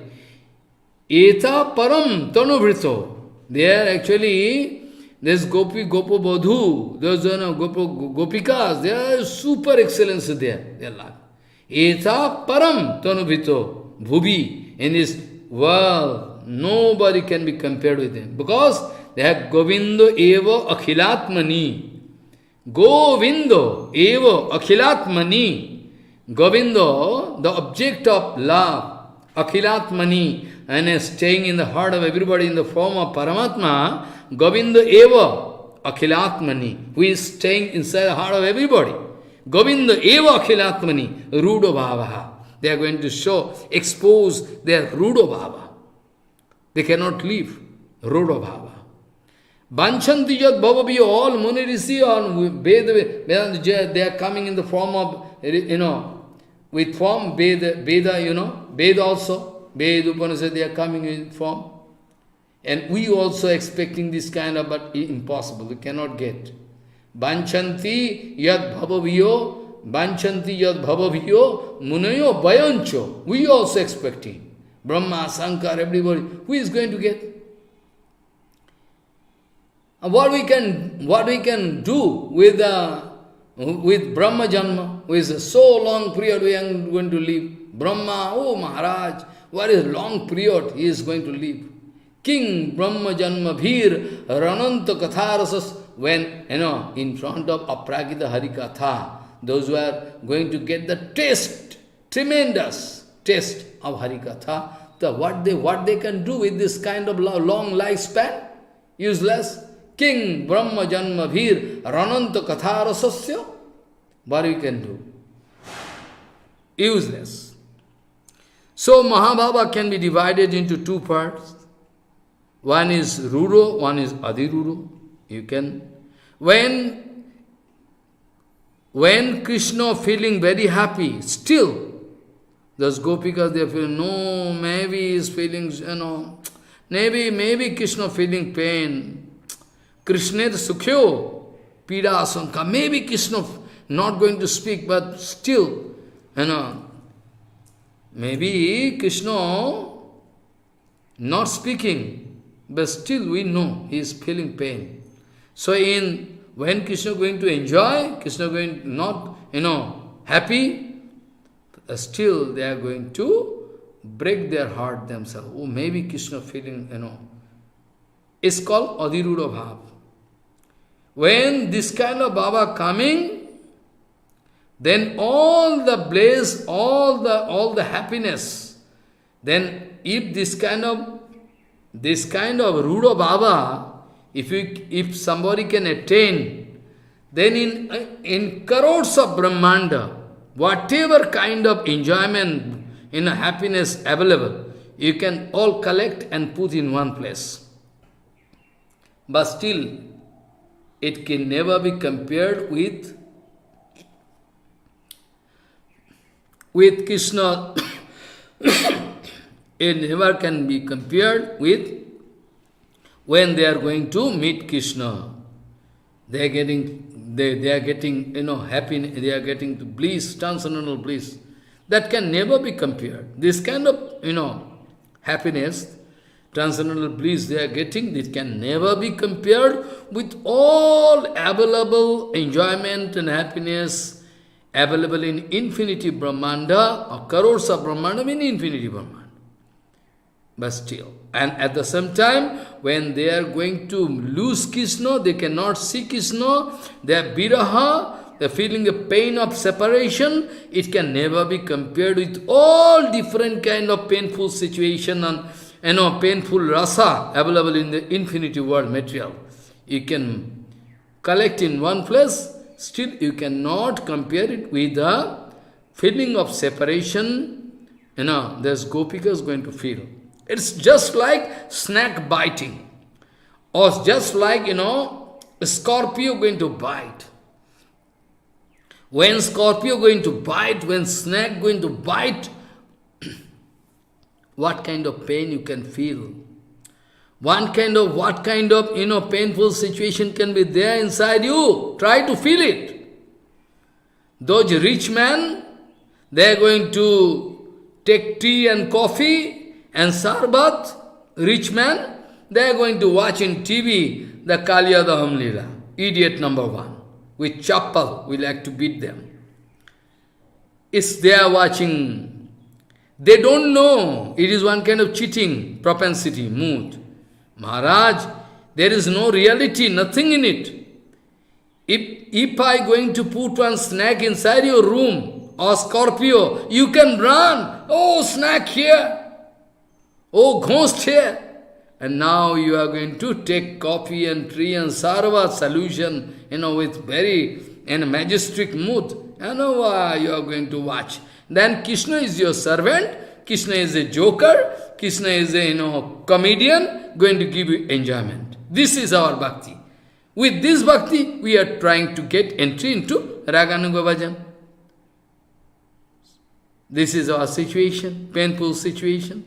Speaker 1: Eta param tanubhrito. There actually, this Gopa Bodhu, those Gopikas, they are super excellence there. They are like. Eta param tanubhrito bhubi. In this world, nobody can be compared with them. Because they have Govinda eva akhilatmani. Govinda eva akhilatmani. Govinda, the object of love, akhilatmani, and is staying in the heart of everybody in the form of Paramatma, Govinda eva akhilatmani, who is staying inside the heart of everybody. Govinda eva akhilatmani, rudo bhavaha. They are going to expose their rudo bhava. They cannot leave rudo bhava. Banchanti yad bhavabi, all Muni Rishi, all Veda, they are coming in the form of, with form, Veda, Veda also. Veda Upanishad, they are coming in form. And we also expecting this kind of, but impossible, we cannot get. Banchanti yad bhavaviyo, munayo bayancho. We also expecting. Brahma, Sankar, everybody. Who is going to get? What we can do with Brahma Janma, who is a so long period we are going to live. Brahma, oh Maharaj, what is long period he is going to live? King Brahma Janma Bhir Rananta Katharasas, when, in front of Aprakrita Harikatha, those who are going to get the taste, tremendous taste of Harikatha, what they can do with this kind of long lifespan? Useless. King Brahma Janma Bhir Rananta Katharasasya, what we can do? Useless. So Mahabhava can be divided into two parts. One is Ruro, one is Adiruro. You can, when Krishna feeling very happy, still, those gopikas, they feel, no, maybe he is feeling, maybe Krishna feeling pain. Krishna Sukhyo, Pida Asanka, maybe Krishna not going to speak, but still, maybe Krishna not speaking, but still we know he is feeling pain. So when Krishna going to enjoy, Krishna going not, happy, still they are going to break their heart themselves. Oh, maybe Krishna feeling, It's called Adhiruda Bhav. When this kind of Baba coming, then all the bliss, all the happiness, then if this kind of Ruda Baba, if somebody can attain, then in crores of Brahmanda, whatever kind of enjoyment, happiness available, you can all collect and put in one place. But still, it can never be compared with Krishna. It never can be compared with when they are going to meet Krishna. They are getting happiness, they are getting to bliss, transcendental bliss. That can never be compared. This kind of, happiness, transcendental bliss they are getting, it can never be compared with all available enjoyment and happiness available in infinity Brahmanda, or crores of Brahmanda in infinity Brahmanda. But still, and at the same time, when they are going to lose Krishna, they cannot see Krishna, they are viraha, they are feeling the pain of separation, it can never be compared with all different kind of painful situation and painful rasa available in the infinity world material. You can collect in one place, still you cannot compare it with the feeling of separation, there's gopikas going to feel. It's just like snake biting, or just like, a scorpio going to bite. When scorpio going to bite, when snake going to bite, what kind of pain you can feel? What kind of, painful situation can be there inside you? Try to feel it. Those rich men, they are going to take tea and coffee, and Samvad, rich man, they are going to watch in TV the Kaliya Dham Lila, idiot number one, with chappal, we like to beat them. It's they are watching, they don't know, it is one kind of cheating, propensity, mood. Maharaj, there is no reality, nothing in it. If I going to put one snake inside your room, or scorpio, you can run, oh snake here, oh, ghost here. And now you are going to take coffee and tea and sarva solution, with very majestic mood. You are going to watch. Then Krishna is your servant, Krishna is a joker, Krishna is a, comedian, going to give you enjoyment. This is our bhakti. With this bhakti, we are trying to get entry into Raganuga Bhajan. This is our situation, painful situation.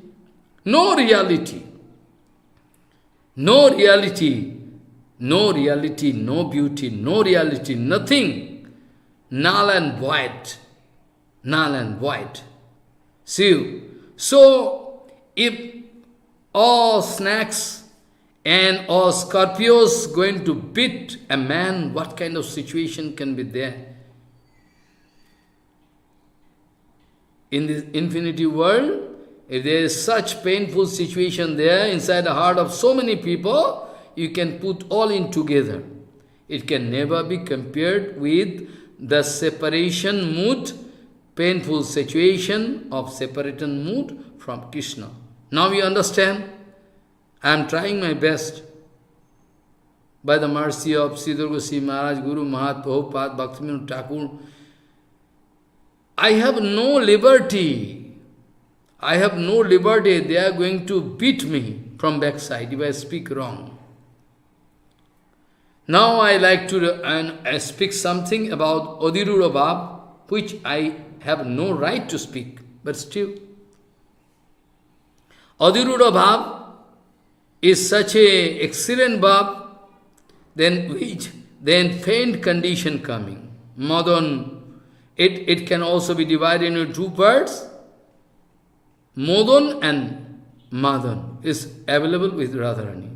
Speaker 1: No reality. No reality. No reality, no beauty, no reality, nothing. Null and void. Null and void. See, so if all snakes and all scorpios going to beat a man, what kind of situation can be there? In this infinity world, if there is such painful situation there inside the heart of so many people, you can put all in together. It can never be compared with the separation mood, painful situation of separation mood from Krishna. Now you understand? I am trying my best. By the mercy of Sri Durga Maharaj, Guru Mahat, Prabhupada, Bhaktivinoda Thakur, I have no liberty. I have no liberty. They are going to beat me. from backside if I speak wrong. Now I like to speak something about Adhirudha Bhav, which I have no right to speak, but still. Adhirudha Bhav is such a excellent Bhav, then faint condition coming. Madan, it can also be divided into two parts. Modan and Madan is available with Radharani.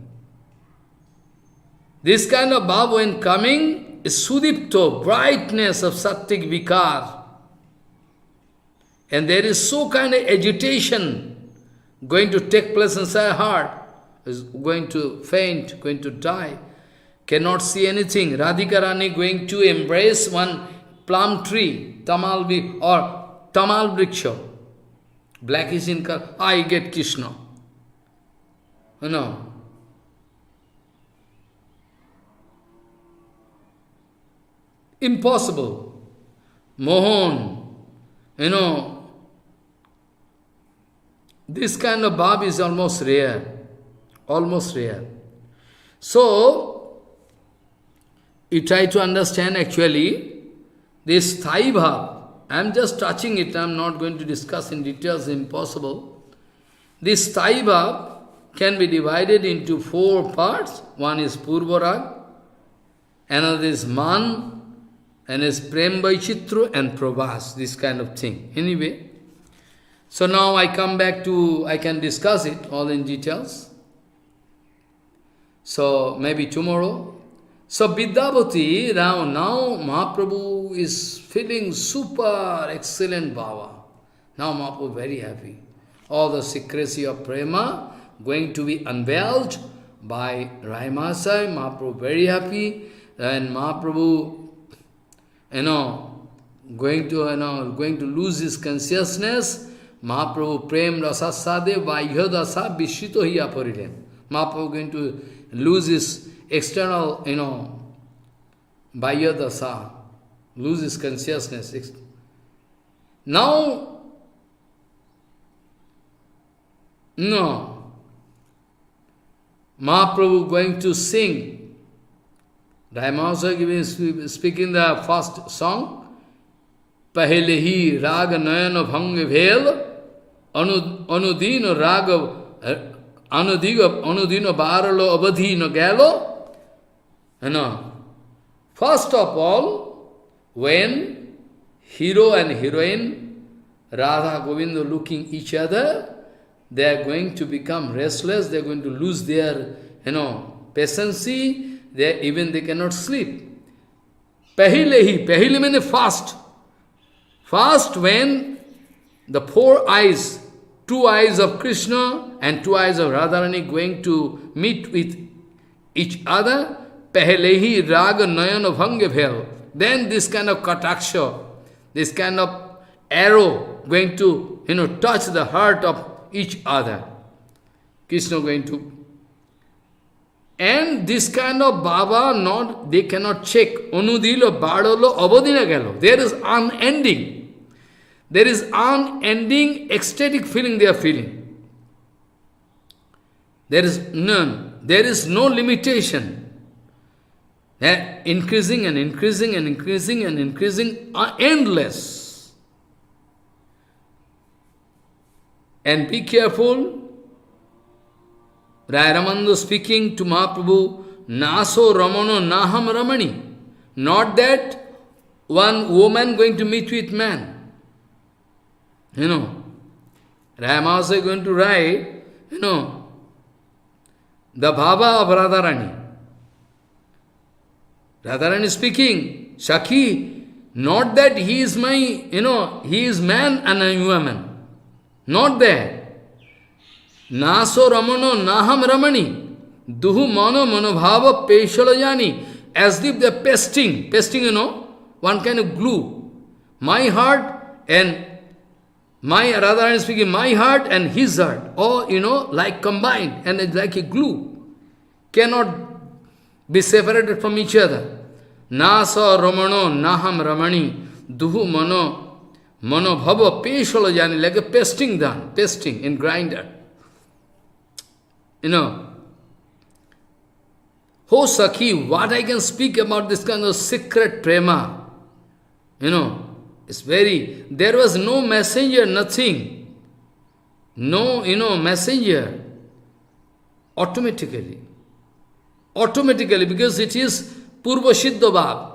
Speaker 1: This kind of bhav when coming is sudipto, brightness of sattik vikar. And there is so kind of agitation going to take place inside heart, is going to faint, going to die, cannot see anything. Radhika Rani going to embrace one plum tree, tamal vriksha. Blackish in color, I get Krishna. You know. Impossible. Mohan, you know, this kind of bhav is almost rare. Almost rare. So, you try to understand actually this Thai bhav. I am just touching it, I am not going to discuss in details, impossible. This Thai bhav can be divided into four parts. One is Purvarag, another is Man, and is Prem Vaichitru and Prabhas, this kind of thing. Anyway, so now I come back to, I can discuss it all in details. So maybe tomorrow. So Vidyavati, now Mahaprabhu is feeling super excellent bhava. Now Mahaprabhu very happy. All the secrecy of prema going to be unveiled by Ray Masai. Mahaprabhu very happy. And Mahaprabhu, going to lose his consciousness. Mahaprabhu prem rasasade vayodasa vishito hiya parilem. Mahaprabhu going to lose his external, vayodasa, lose his consciousness. Now, Mahaprabhu going to sing. Raimasa speaking the first song, Pahele hi raga nayana bhanga bhel, anudino raga, anudino baralo abadhino galo. First of all, when hero and heroine, Radha Govinda looking each other, they are going to become restless, they are going to lose their, patience. They cannot sleep. Pahile means fast. Fast when the four eyes, two eyes of Krishna and two eyes of Radharani going to meet with each other, Pahelehi raga nayana bhanga bhel. Then this kind of kataksha, this kind of arrow going to, touch the heart of each other. Krishna going to. And this kind of bhava, they cannot check. Anudilo, badalo, abadina galo. There is unending. There is unending ecstatic feeling they are feeling. There is none. There is no limitation. Increasing and increasing and increasing and increasing, endless. And be careful. Ray Ramananda speaking to Mahaprabhu, Naso Ramano Naham Ramani. Not that one woman going to meet with man. Ray Ramananda is going to write, the Bhava of Radharani. Radharani speaking, Shakhi, not that he is my, he is man and I am woman. Not that. Naso Ramano Naham Ramani. Duhu Mano Manobhava Peshalayani. As if they are pasting, one kind of glue. My heart and my, Radharani speaking, my heart and his heart. Or, like combined and it's like a glue. Cannot be separated from each other. Nasa Ramano Naham Ramani. Duhu Mano Bhava Peshalayani. Like a pasting done, pasting in grinder. you know, oh Sakhi, what I can speak about this kind of secret prema? You know, it's very, there was no messenger, nothing. No, messenger. Automatically, because it is Purva Siddha Bhav.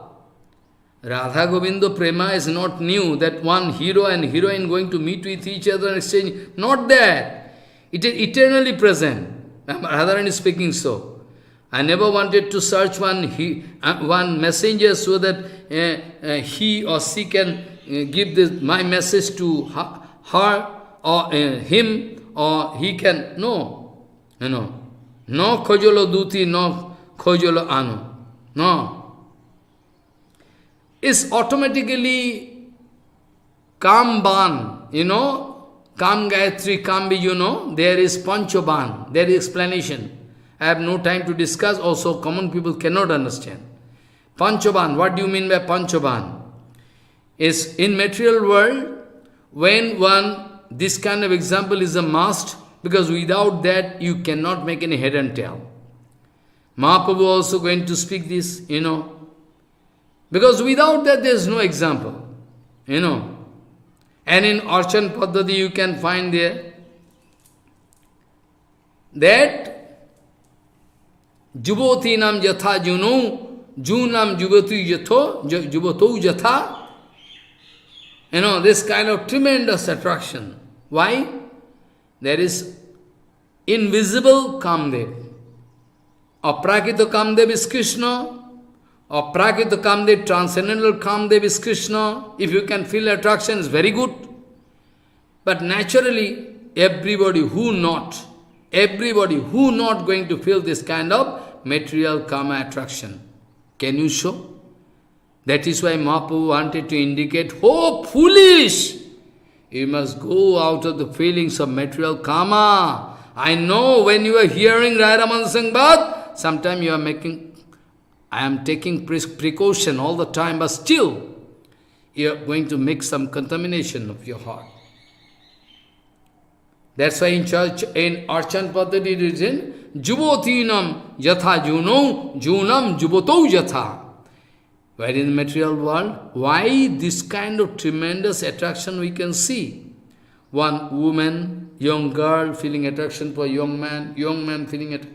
Speaker 1: Radha Govinda Prema is not new, that one hero and heroine going to meet with each other and exchange. Not that. It is eternally present. Radharani is speaking so. I never wanted to search one messenger so that he or she can give my message to her or him, or he can. No. No khojolo duti, no khojolo anu. No. It's automatically Kamban, Kam Gayatri, Kambi, there is Panchaban, there is explanation. I have no time to discuss, also common people cannot understand. Panchaban, what do you mean by Panchaban? Is in material world, when this kind of example is a must, because without that you cannot make any head and tail. Mahaprabhu also going to speak this, because without that there is no example, And in Archan Paddhati you can find there that Jubotinam Jatha Juno, Junam Jubatu Jubato Jatha, this kind of tremendous attraction. Why? There is invisible Kamdev. Aprakrita Kamdev is Krishna. Aprakrita Kamdev, transcendental Kamdev is Krishna. If you can feel attraction, it's very good. But naturally, everybody who not going to feel this kind of material Kama attraction. Can you show? That is why Mahaprabhu wanted to indicate, oh foolish! You must go out of the feelings of material Kama. I know when you are hearing Ray Ramanada Sambad, sometimes you are I am taking precaution all the time, but still, you are going to make some contamination of your heart. That's why in church, in Archan Paddhati it is in Jubotinam Yatha Juno, Junam Juboto Yatha. Where in the material world, why this kind of tremendous attraction we can see? One woman, young girl feeling attraction for young man feeling it.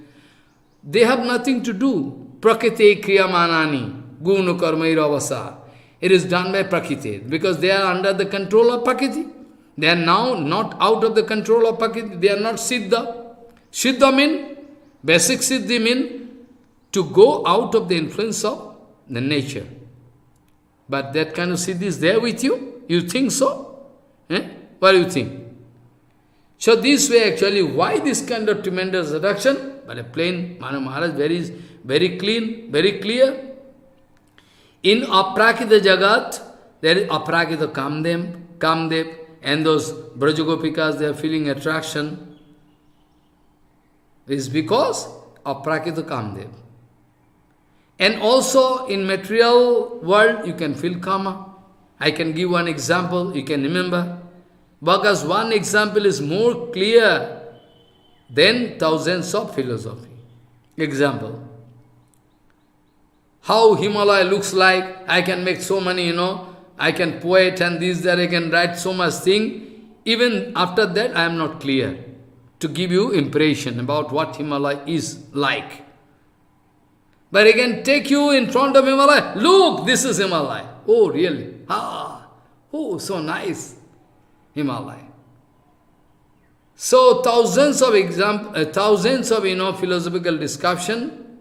Speaker 1: They have nothing to do. Prakriti kriyamanani, gunu karmairavasa. It is done by Prakriti, because they are under the control of Prakriti. They are now not out of the control of Prakriti. They are not Siddha. Siddha mean, basic Siddhi mean, to go out of the influence of the nature. But that kind of Siddhi is there with you? You think so? What do you think? So this way actually, why this kind of tremendous attraction? But a plain, Maharaj very clean, very clear. In Aprakrita Jagat, there is Aprakrita Kamdev, and those Brajagopikas, they are feeling attraction. It's because of Aprakrita Kamdev. And also in material world, you can feel Kama. I can give one example, you can remember. Because one example is more clear than thousands of philosophy. Example. How Himalaya looks like, I can make so many, I can poet and this, that, I can write so much thing. Even after that, I am not clear to give you impression about what Himalaya is like. But I can take you in front of Himalaya. Look, this is Himalaya. Oh, really? Oh, so nice. Himalaya. So thousands of philosophical discussion,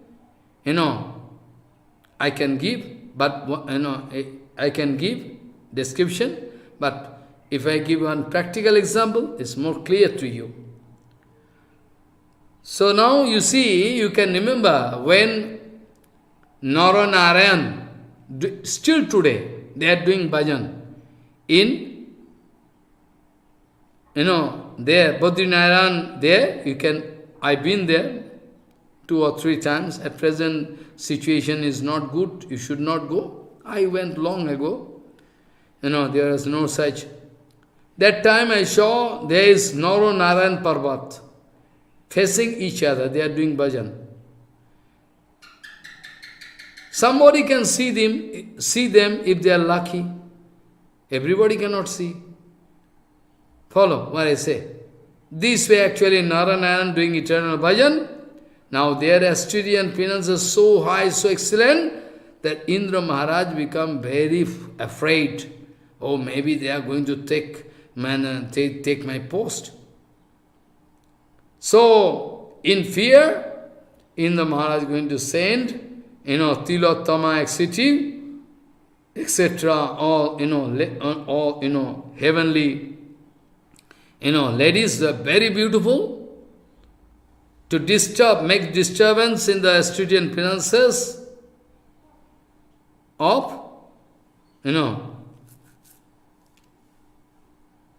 Speaker 1: I can give, but I can give description, but if I give one practical example, it's more clear to you. So now you see, you can remember when Narayan, still today, they are doing bhajan in there, Badrinaran, there, I've been there 2 or 3 times. At present, situation is not good, you should not go. I went long ago. There is no such. That time I saw there is Naro Narayan Parvat, facing each other, they are doing bhajan. Somebody can see them if they are lucky. Everybody cannot see. Follow what I say. This way actually Narayana doing eternal bhajan. Now their austerity and penance is so high, so excellent, that Indra Maharaj become very afraid. Oh, maybe they are going to take my post. So, in fear, Indra Maharaj is going to send, Tilottama, etc., all heavenly, ladies, are very beautiful, to make disturbance in the austerity and penances of,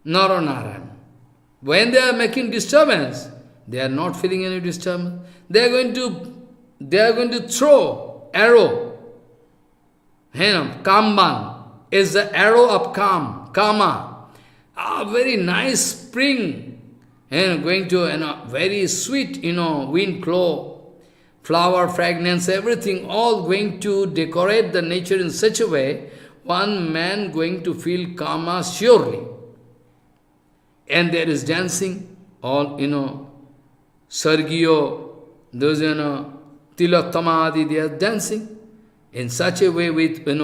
Speaker 1: Narayana. When they are making disturbance, they are not feeling any disturbance. They are going to throw arrow. Kamban is the arrow of Kama. A very nice spring, going to very sweet, wind flow, flower fragrance, everything, all going to decorate the nature in such a way, one man going to feel Kama surely. And there is dancing, all, Sargiyo, those, Tilottama Adi, they are dancing in such a way with, they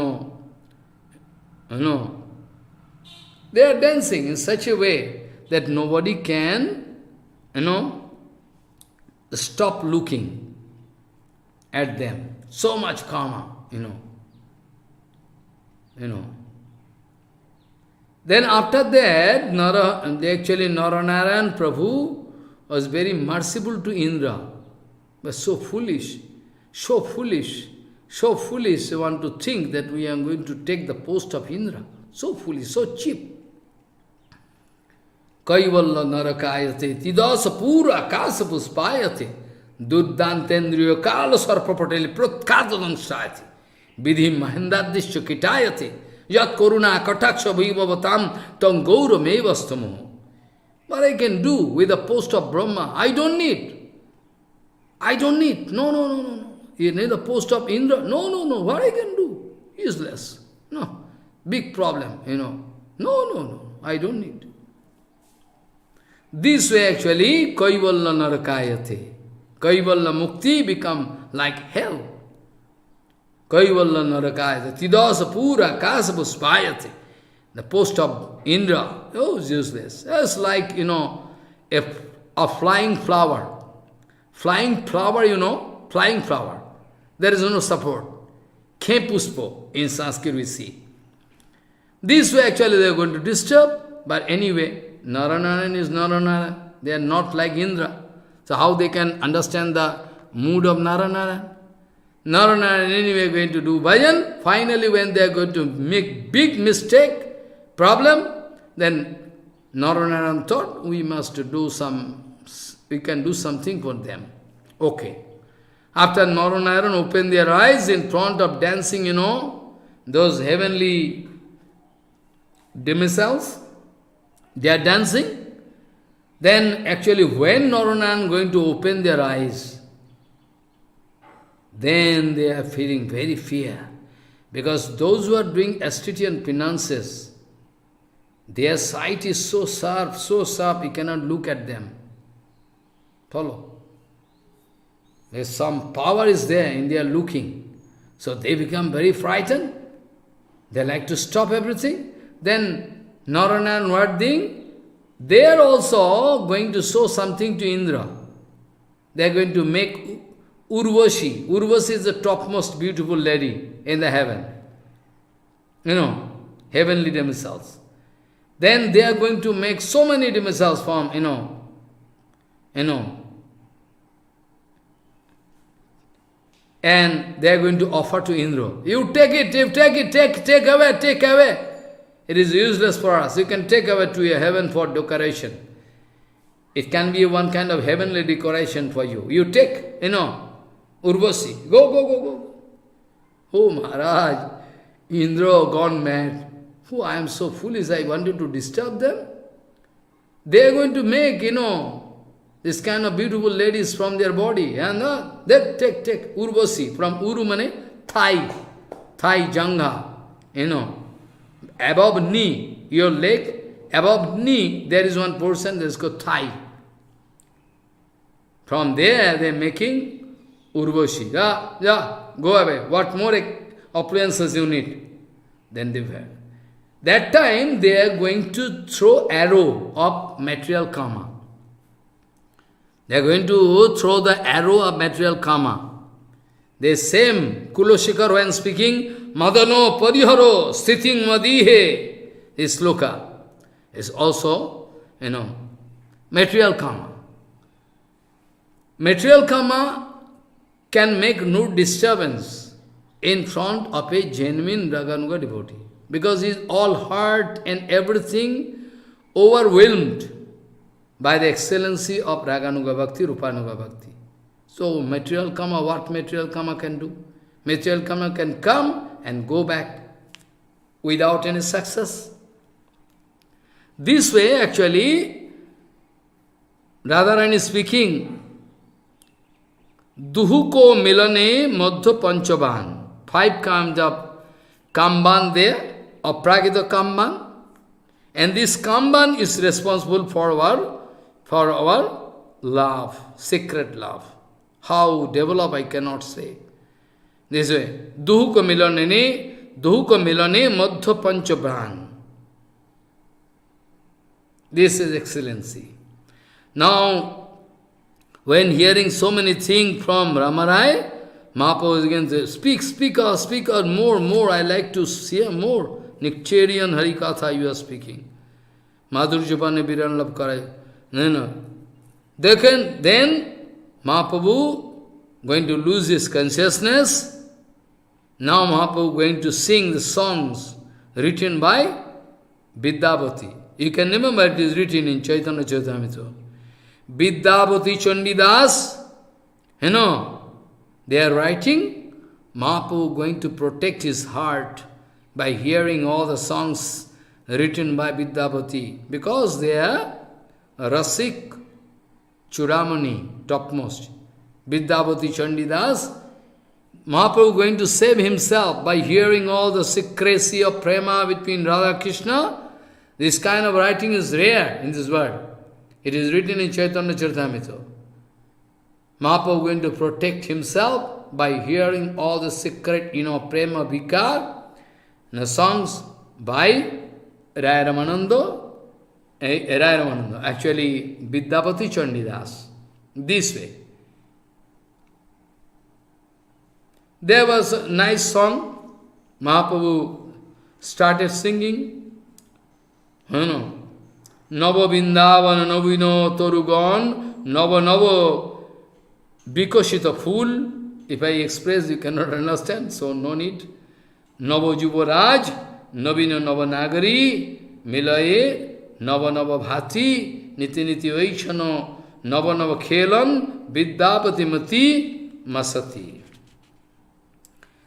Speaker 1: are dancing in such a way that nobody can, stop looking at them. So much karma, Then after that, Narayana Prabhu was very merciful to Indra, but so foolish, they want to think that we are going to take the post of Indra. So foolish, so cheap. Kaivalla narakayate, tidasa pura akasa puspayate, duddantendriyo kala sarpapateli pratkadadan shayate, vidhim mahendadishya kitayate, yat koruna kataksha bhivavatam tam gauramevastamo. What I can do with the post of Brahma, I don't need. No. You need the post of Indra? No. What I can do? Useless. No. Big problem, No. I don't need. This way actually, Kaivalla narakayate. Kaivalla mukti become like hell. Kaivalla narakayate. Tidasa pura kasa puspayate. The post of Indra, it's useless. It's like, a flying flower. Flying flower, flying flower. There is no support. Kepuspo, in Sanskrit we see. This way actually they are going to disturb, but anyway, Narayana is Narayana. They are not like Indra. So how they can understand the mood of Narayana? Narayana anyway going to do bhajan. Finally when they are going to make big mistake, problem, then Narayana thought we can do something for them. Okay. After Narayana opened their eyes in front of dancing, those heavenly demisels, they are dancing. Then actually when Narayana going to open their eyes, then they are feeling very fear. Because those who are doing austerity and penances, their sight is so sharp, you cannot look at them. Follow? There's some power is there in their looking. So they become very frightened. They like to stop everything. Then Narayana and Varding, they are also going to show something to Indra. They are going to make Urvashi. Urvashi is the topmost beautiful lady in the heaven. Heavenly demisels. Then they are going to make so many demisels from, and they are going to offer to Indra. You take away. It is useless for us. You can take away to your heaven for decoration. It can be one kind of heavenly decoration for you. You take, Urvasi. Go. Oh Maharaj, Indra gone mad. Oh, I am so foolish, I wanted to disturb them. They are going to make, This kind of beautiful ladies from their body. And they take Urvasi, from Uru mane, thigh, jangha, above knee, your leg, above knee, there is one portion that is called thigh. From there, they are making Urvashi. Go away. What more appliances you need? Then they wear. That time, they are going to throw arrow of material karma. They are going to throw the arrow of material karma. The same Kuloshikar when speaking, Madano Pariharo Sthithing Madihe, this sloka is also, material karma. Material karma can make no disturbance in front of a genuine Raganuga devotee. Because he is all heart and everything overwhelmed by the excellency of Raganuga Bhakti, Rupanuga Bhakti. So material karma, what material karma can do? Material karma can come and go back without any success. This way actually, Radharani is speaking, Duhuko milane madhya panchaban. 5 kinds of kamban there, Aprakrita kamban. And this kamban is responsible for our love, secret love. How develop I cannot say. This way, Duhuko milane madhya panchaban. This is excellency. Now, when hearing so many things from Ramarai, Mahaprabhu is again saying, speak out, more, I like to hear more. Nectarian Harikatha you are speaking. Madhur Jupane Biran Lab Karai. No. Then Mahaprabhu going to lose his consciousness. Now Mahaprabhu going to sing the songs written by Vidyavati. You can remember it is written in Chaitanya Charitamrita. Vidyavati Chandidas, they are writing, Mahaprabhu going to protect his heart by hearing all the songs written by Vidyavati, because they are Rasik Churamani, topmost. Vidyavati Chandidas, Mahaprabhu going to save himself by hearing all the secrecy of prema between Radha Krishna. This kind of writing is rare in this world. It is written in Chaitanya Charitamrita. Mahaprabhu going to protect himself by hearing all the secret, prema vikar, the songs by Ray Ramananda, actually Vidyapati Chandidas. This way. There was a nice song, Mahaprabhu started singing, Nava Vindavana Navino Torugan, Nava Bikoshita Fool. If I express, you cannot understand, so no need. Nava Juvaraj, Navino Navanagari, Milaye, Nava Bhati, Niti Niti Vaishano, Nava Khelan, Vidyapati Mati Masati.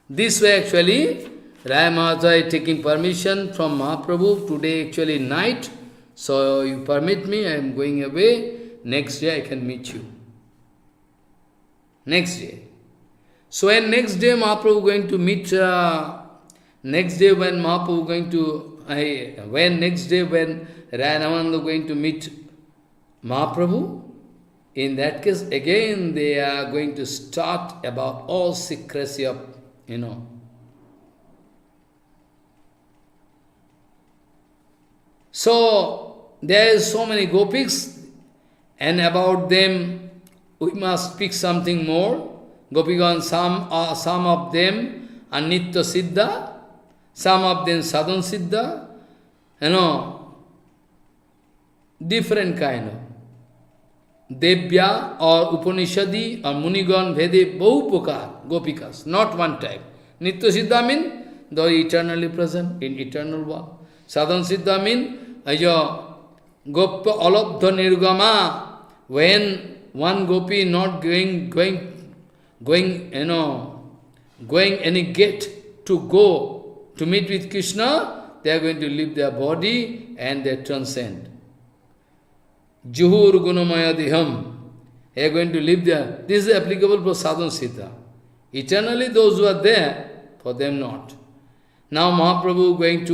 Speaker 1: This way actually, Ray Maharaj is taking permission from Mahaprabhu. Today actually night, so you permit me, I am going away. Next day I can meet you. Next day. So when next day Mahaprabhu going to meet, next day when Mahaprabhu going to, next day when Ray Ramananda going to meet Mahaprabhu, in that case again they are going to start about all secrecy of, So, there is so many gopiks, and about them we must speak something more. Gopigan, some of them are Nitya Siddha, some of them Sadhan Siddha, different kind of. Devya or Upanishadi or Munigan, Vede, Bahupakar, Gopikas, not one type. Nitya Siddha means though eternally present in eternal world. Sadhan Siddha means Gopya Alabdha Nirgama, when one gopi not going any gate to go to meet with Krishna, they are going to leave their body and they transcend. Juhur Gunamaya Diham. They are going to live there. This is applicable for sadhana siddha. Eternally those who are there, for them not. Now Mahaprabhu going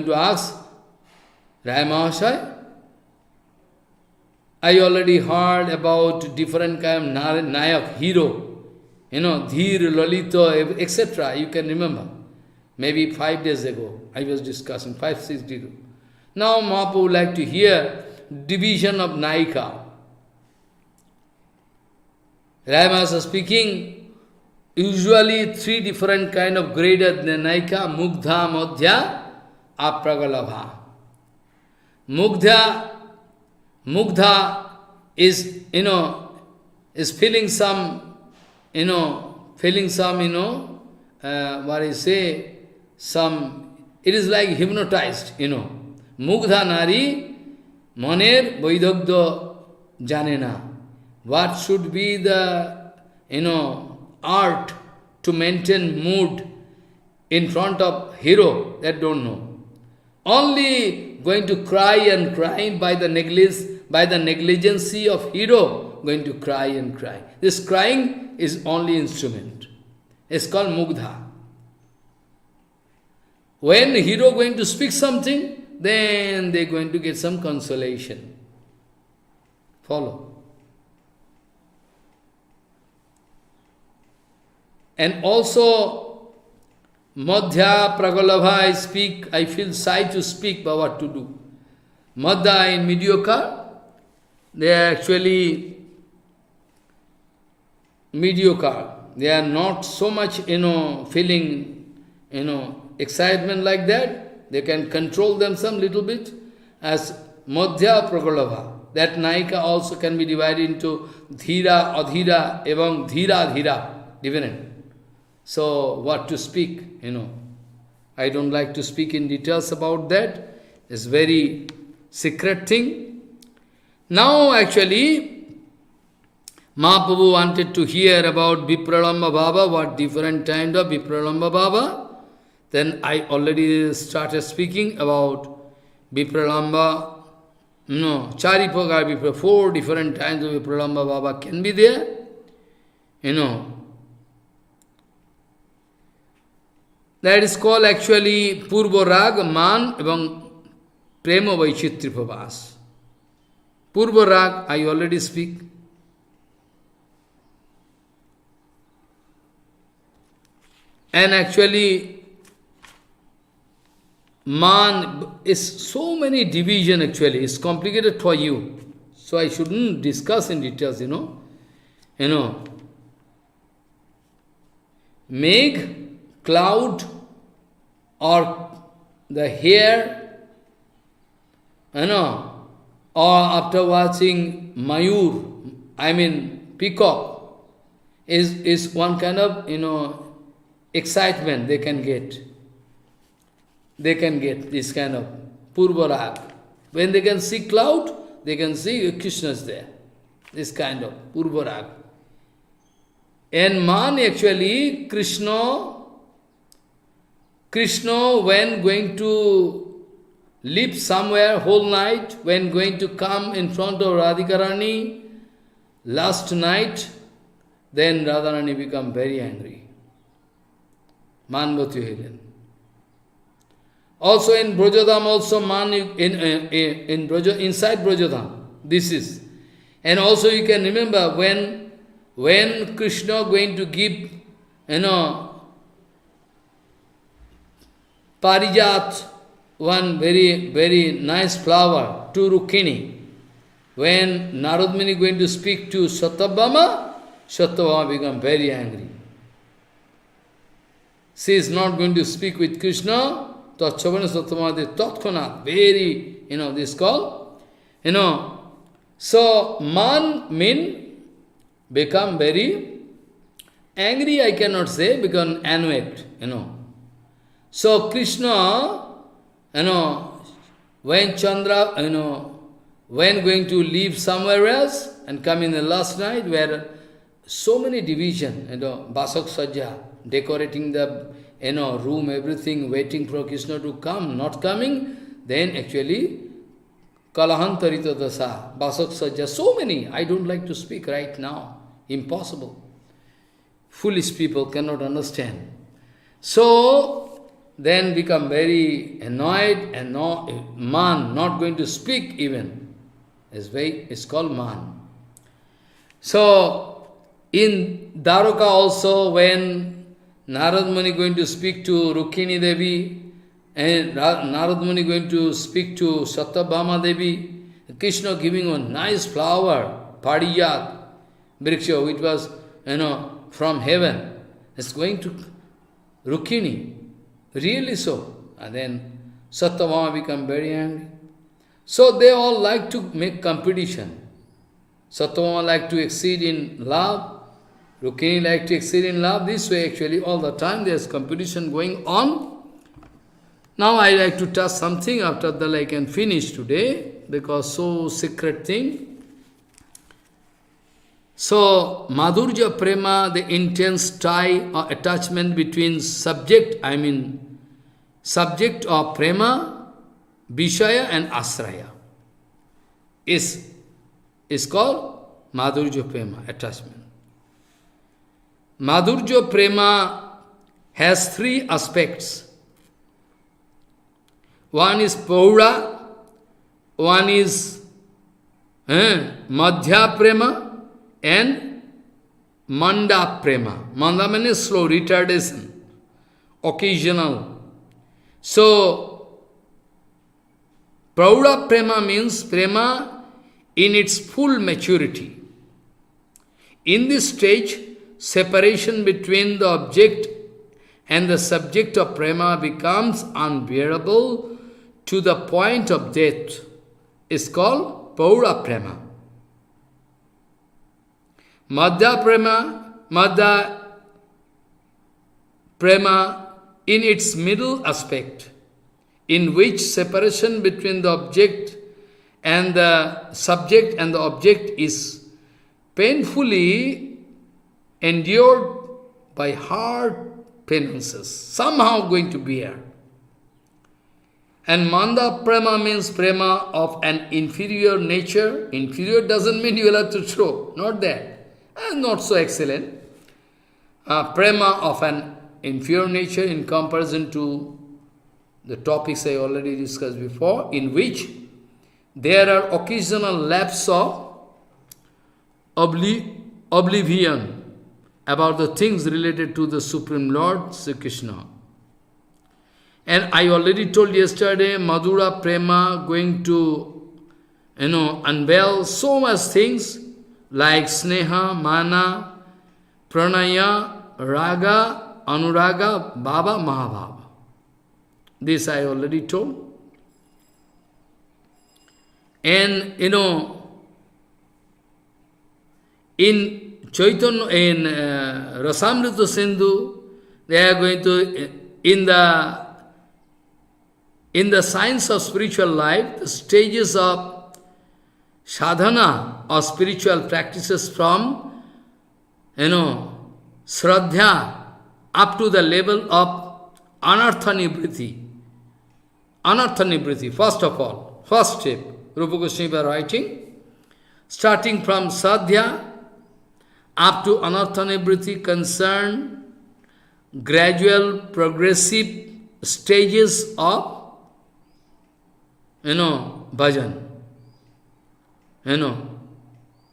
Speaker 1: to ask, Ray Mahasaya, I already heard about different kind of Nayak, hero, Dhir, Lalita, etc. You can remember. Maybe 5 days ago, I was discussing, 5-6 days ago. Now Mahaprabhu would like to hear division of Naika. Ray Mahasaya speaking, usually 3 different kind of graded Naika, Mugdha, Madhya, Apragalabha. Mugdha is, is feeling some, it is like hypnotized, Mugdha nari, moner vaidagda janena. What should be the, art to maintain mood in front of hero, that don't know. Only going to cry and cry by the negligence of hero, going to cry and cry. This crying is only instrument. It's called mugdha. When hero going to speak something, then they're going to get some consolation. Follow. And also, Madhya, Pragalabha, I feel shy to speak, but what to do? Madhya in mediocre, they are actually mediocre. They are not so much, feeling, excitement like that. They can control themselves little bit. As Madhya, Pragalabha, that Naika also can be divided into Dhira, Adhira, Evam Dhira, Dhira, different. So, what to speak, I don't like to speak in details about that. It's very secret thing. Now, actually, Mahaprabhu wanted to hear about Vipralamba Bhava, what different kind of Vipralamba Bhava. Then I already started speaking about Vipralamba, Charipaka Vipra, 4 different kinds of Vipralamba Bhava can be there, That is called actually Purva Rag, Man, Ebang Prema Vaichitri Prabhas. Purva Rag, I already speak. And actually, Man is so many division actually, it's complicated for you. So I shouldn't discuss in details, Meg, cloud, or the hair, or after watching Mayur, peacock, is one kind of, excitement they can get. They can get this kind of Purvarag. When they can see cloud, they can see Krishna's there. This kind of Purvarag. And Man actually, Krishna, when going to live somewhere whole night, when going to come in front of Radhika Rani, last night, then Radharani become very angry. Manvati Helen. Also in Brajadham, also Man inside Brajadham, this is. And also you can remember when Krishna going to give, Parijat, one very, very nice flower, to Rukmini. When Narad Muni going to speak to Satyabhama, Satyabhama become very angry. She is not going to speak with Krishna, Tatchavana Satyabhama, Tatkhana, very, this call, So, Man, Min, become very angry, I cannot say, become annoyed, So Krishna, when Chandra, when going to leave somewhere else and come in the last night where so many division, Basak Sajja, decorating the room, everything, waiting for Krishna to come, not coming, then actually Kalahantarita dasa, Basak Sajja, so many. I don't like to speak right now. Impossible. Foolish people cannot understand. So, then become very annoyed and not going to speak even. It's called man. So, in Dwaraka also, when Narad Muni going to speak to Rukmini Devi, and Narad Muni going to speak to Satyabhama Devi, Krishna giving a nice flower, Parijat, Vriksha, which was, from heaven. It's going to Rukmini. Really so. And then Satyabhama become very angry. So they all like to make competition. Satyabhama like to exceed in love. Rukmini like to exceed in love. This way actually all the time there's competition going on. Now I like to touch something, after that I can finish today, because so secret thing. So, Madhurya Prema, the intense tie or attachment between subject of Prema, Vishaya and Asraya, is called Madhurya Prema, attachment. Madhurya Prema has three aspects. One is Paura, one is Madhya Prema, and Manda Prema. Manda means slow, retardation, occasional. So, Praura Prema means Prema in its full maturity. In this stage, separation between the object and the subject of Prema becomes unbearable to the point of death. Is called Paura Prema. Madhya Prema in its middle aspect, in which separation between the object and the subject and the object is painfully endured by hard penances, somehow going to bear. And Manda Prema means Prema of an inferior nature. Inferior doesn't mean you will have to throw, not that. Not so excellent. Prema of an inferior nature in comparison to the topics I already discussed before, in which there are occasional lapses of oblivion about the things related to the Supreme Lord, Sri Krishna. And I already told yesterday, Madhura Prema going to, unveil so much things like Sneha, Mana, Pranaya, Raga, Anuraga, Bhava, Mahabhava. This I already told. And, in Chaitanya, in Rasamrita Sindhu, they are going to, in the science of spiritual life, the stages of sadhana or spiritual practices from, Shraddha up to the level of Anartha-nibriti. Anartha-nibriti, first of all, first step, Rupa Goswami writing, starting from Shraddha up to Anartha-nibriti concern gradual progressive stages of Bhajan.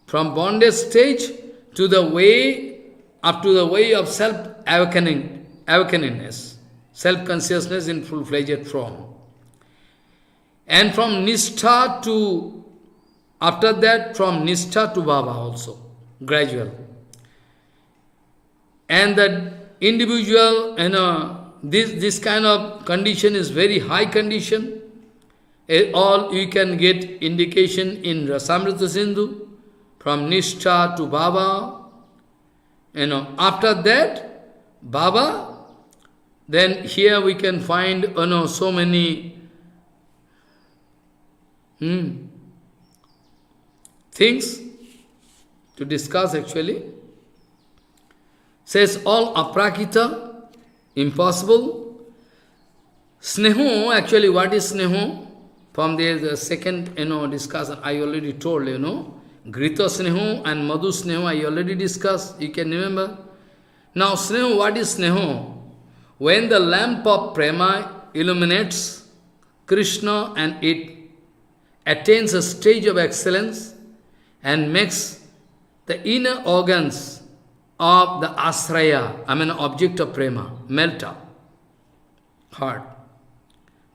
Speaker 1: From bondage stage to the way, up to the way of self-awakeningness, self-consciousness in full-fledged form. And from Nishtha to, after that, from Nishtha to Bhava also, gradual. And the individual, this kind of condition is very high condition. All you can get indication in Rasamrita Sindhu, from Nishtha to Bhava. After that, Bhava, then here we can find so many things to discuss actually. Says all Aprakrita, impossible. Sneho, actually what is Sneho? From there, the second, discussion, I already told, Grita Sneho and Madhu Sneho, I already discussed, you can remember. Now, Sneho, what is Sneho? When the lamp of Prema illuminates Krishna and it attains a stage of excellence and makes the inner organs of the asraya, object of Prema, melt up, heart.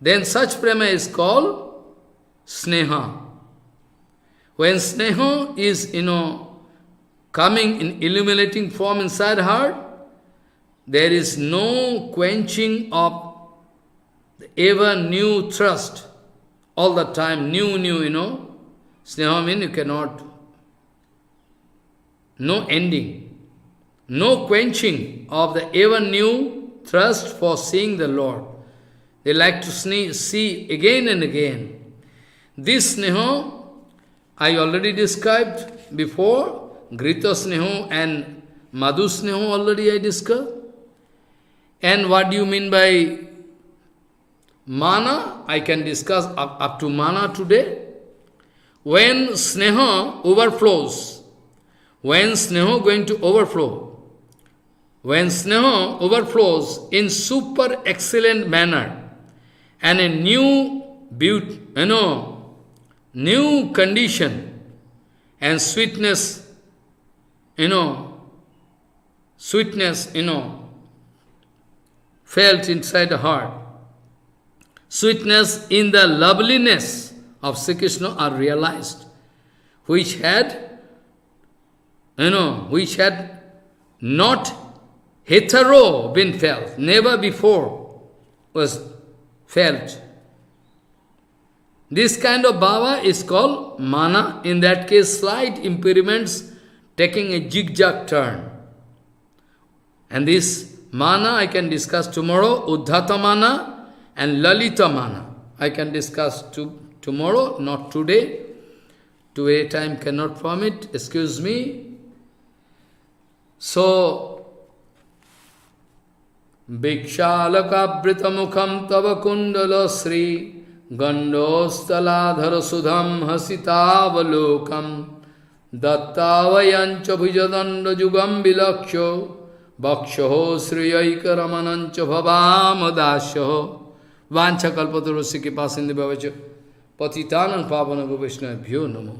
Speaker 1: Then such Prema is called Sneha. When Sneha is, coming in illuminating form inside heart, there is no quenching of the ever new thrust. All the time, new, Sneha means you cannot, no ending, no quenching of the ever new thirst for seeing the Lord. They like to see again and again. This Sneha, I already described before, Grita Sneha and Madhu Sneha already I discussed. And what do you mean by Mana? I can discuss up to Mana today. When Sneha overflows, when Sneha going to overflow, when Sneha overflows in super excellent manner, and a new beauty, new condition and sweetness, felt inside the heart. Sweetness in the loveliness of Sri Krishna are realized, which had not hetero been felt, never before was felt. This kind of bhava is called mana. In that case, slight impediments taking a zigzag turn. And this mana I can discuss tomorrow, Uddhata mana and Lalita mana. I can discuss tomorrow, not today. Today time cannot permit, excuse me. So, Bhikshalaka mukham tava kundala sri Gandostaladhara sudham hasitavalokam Dattavayancha bhujadanda jugam bilaksho Bhaksho sriyaika ramanancha bhavamadasho Vancha kalpatarosya kipasindi bhavacha Patitanam pavana vishna bhyo namo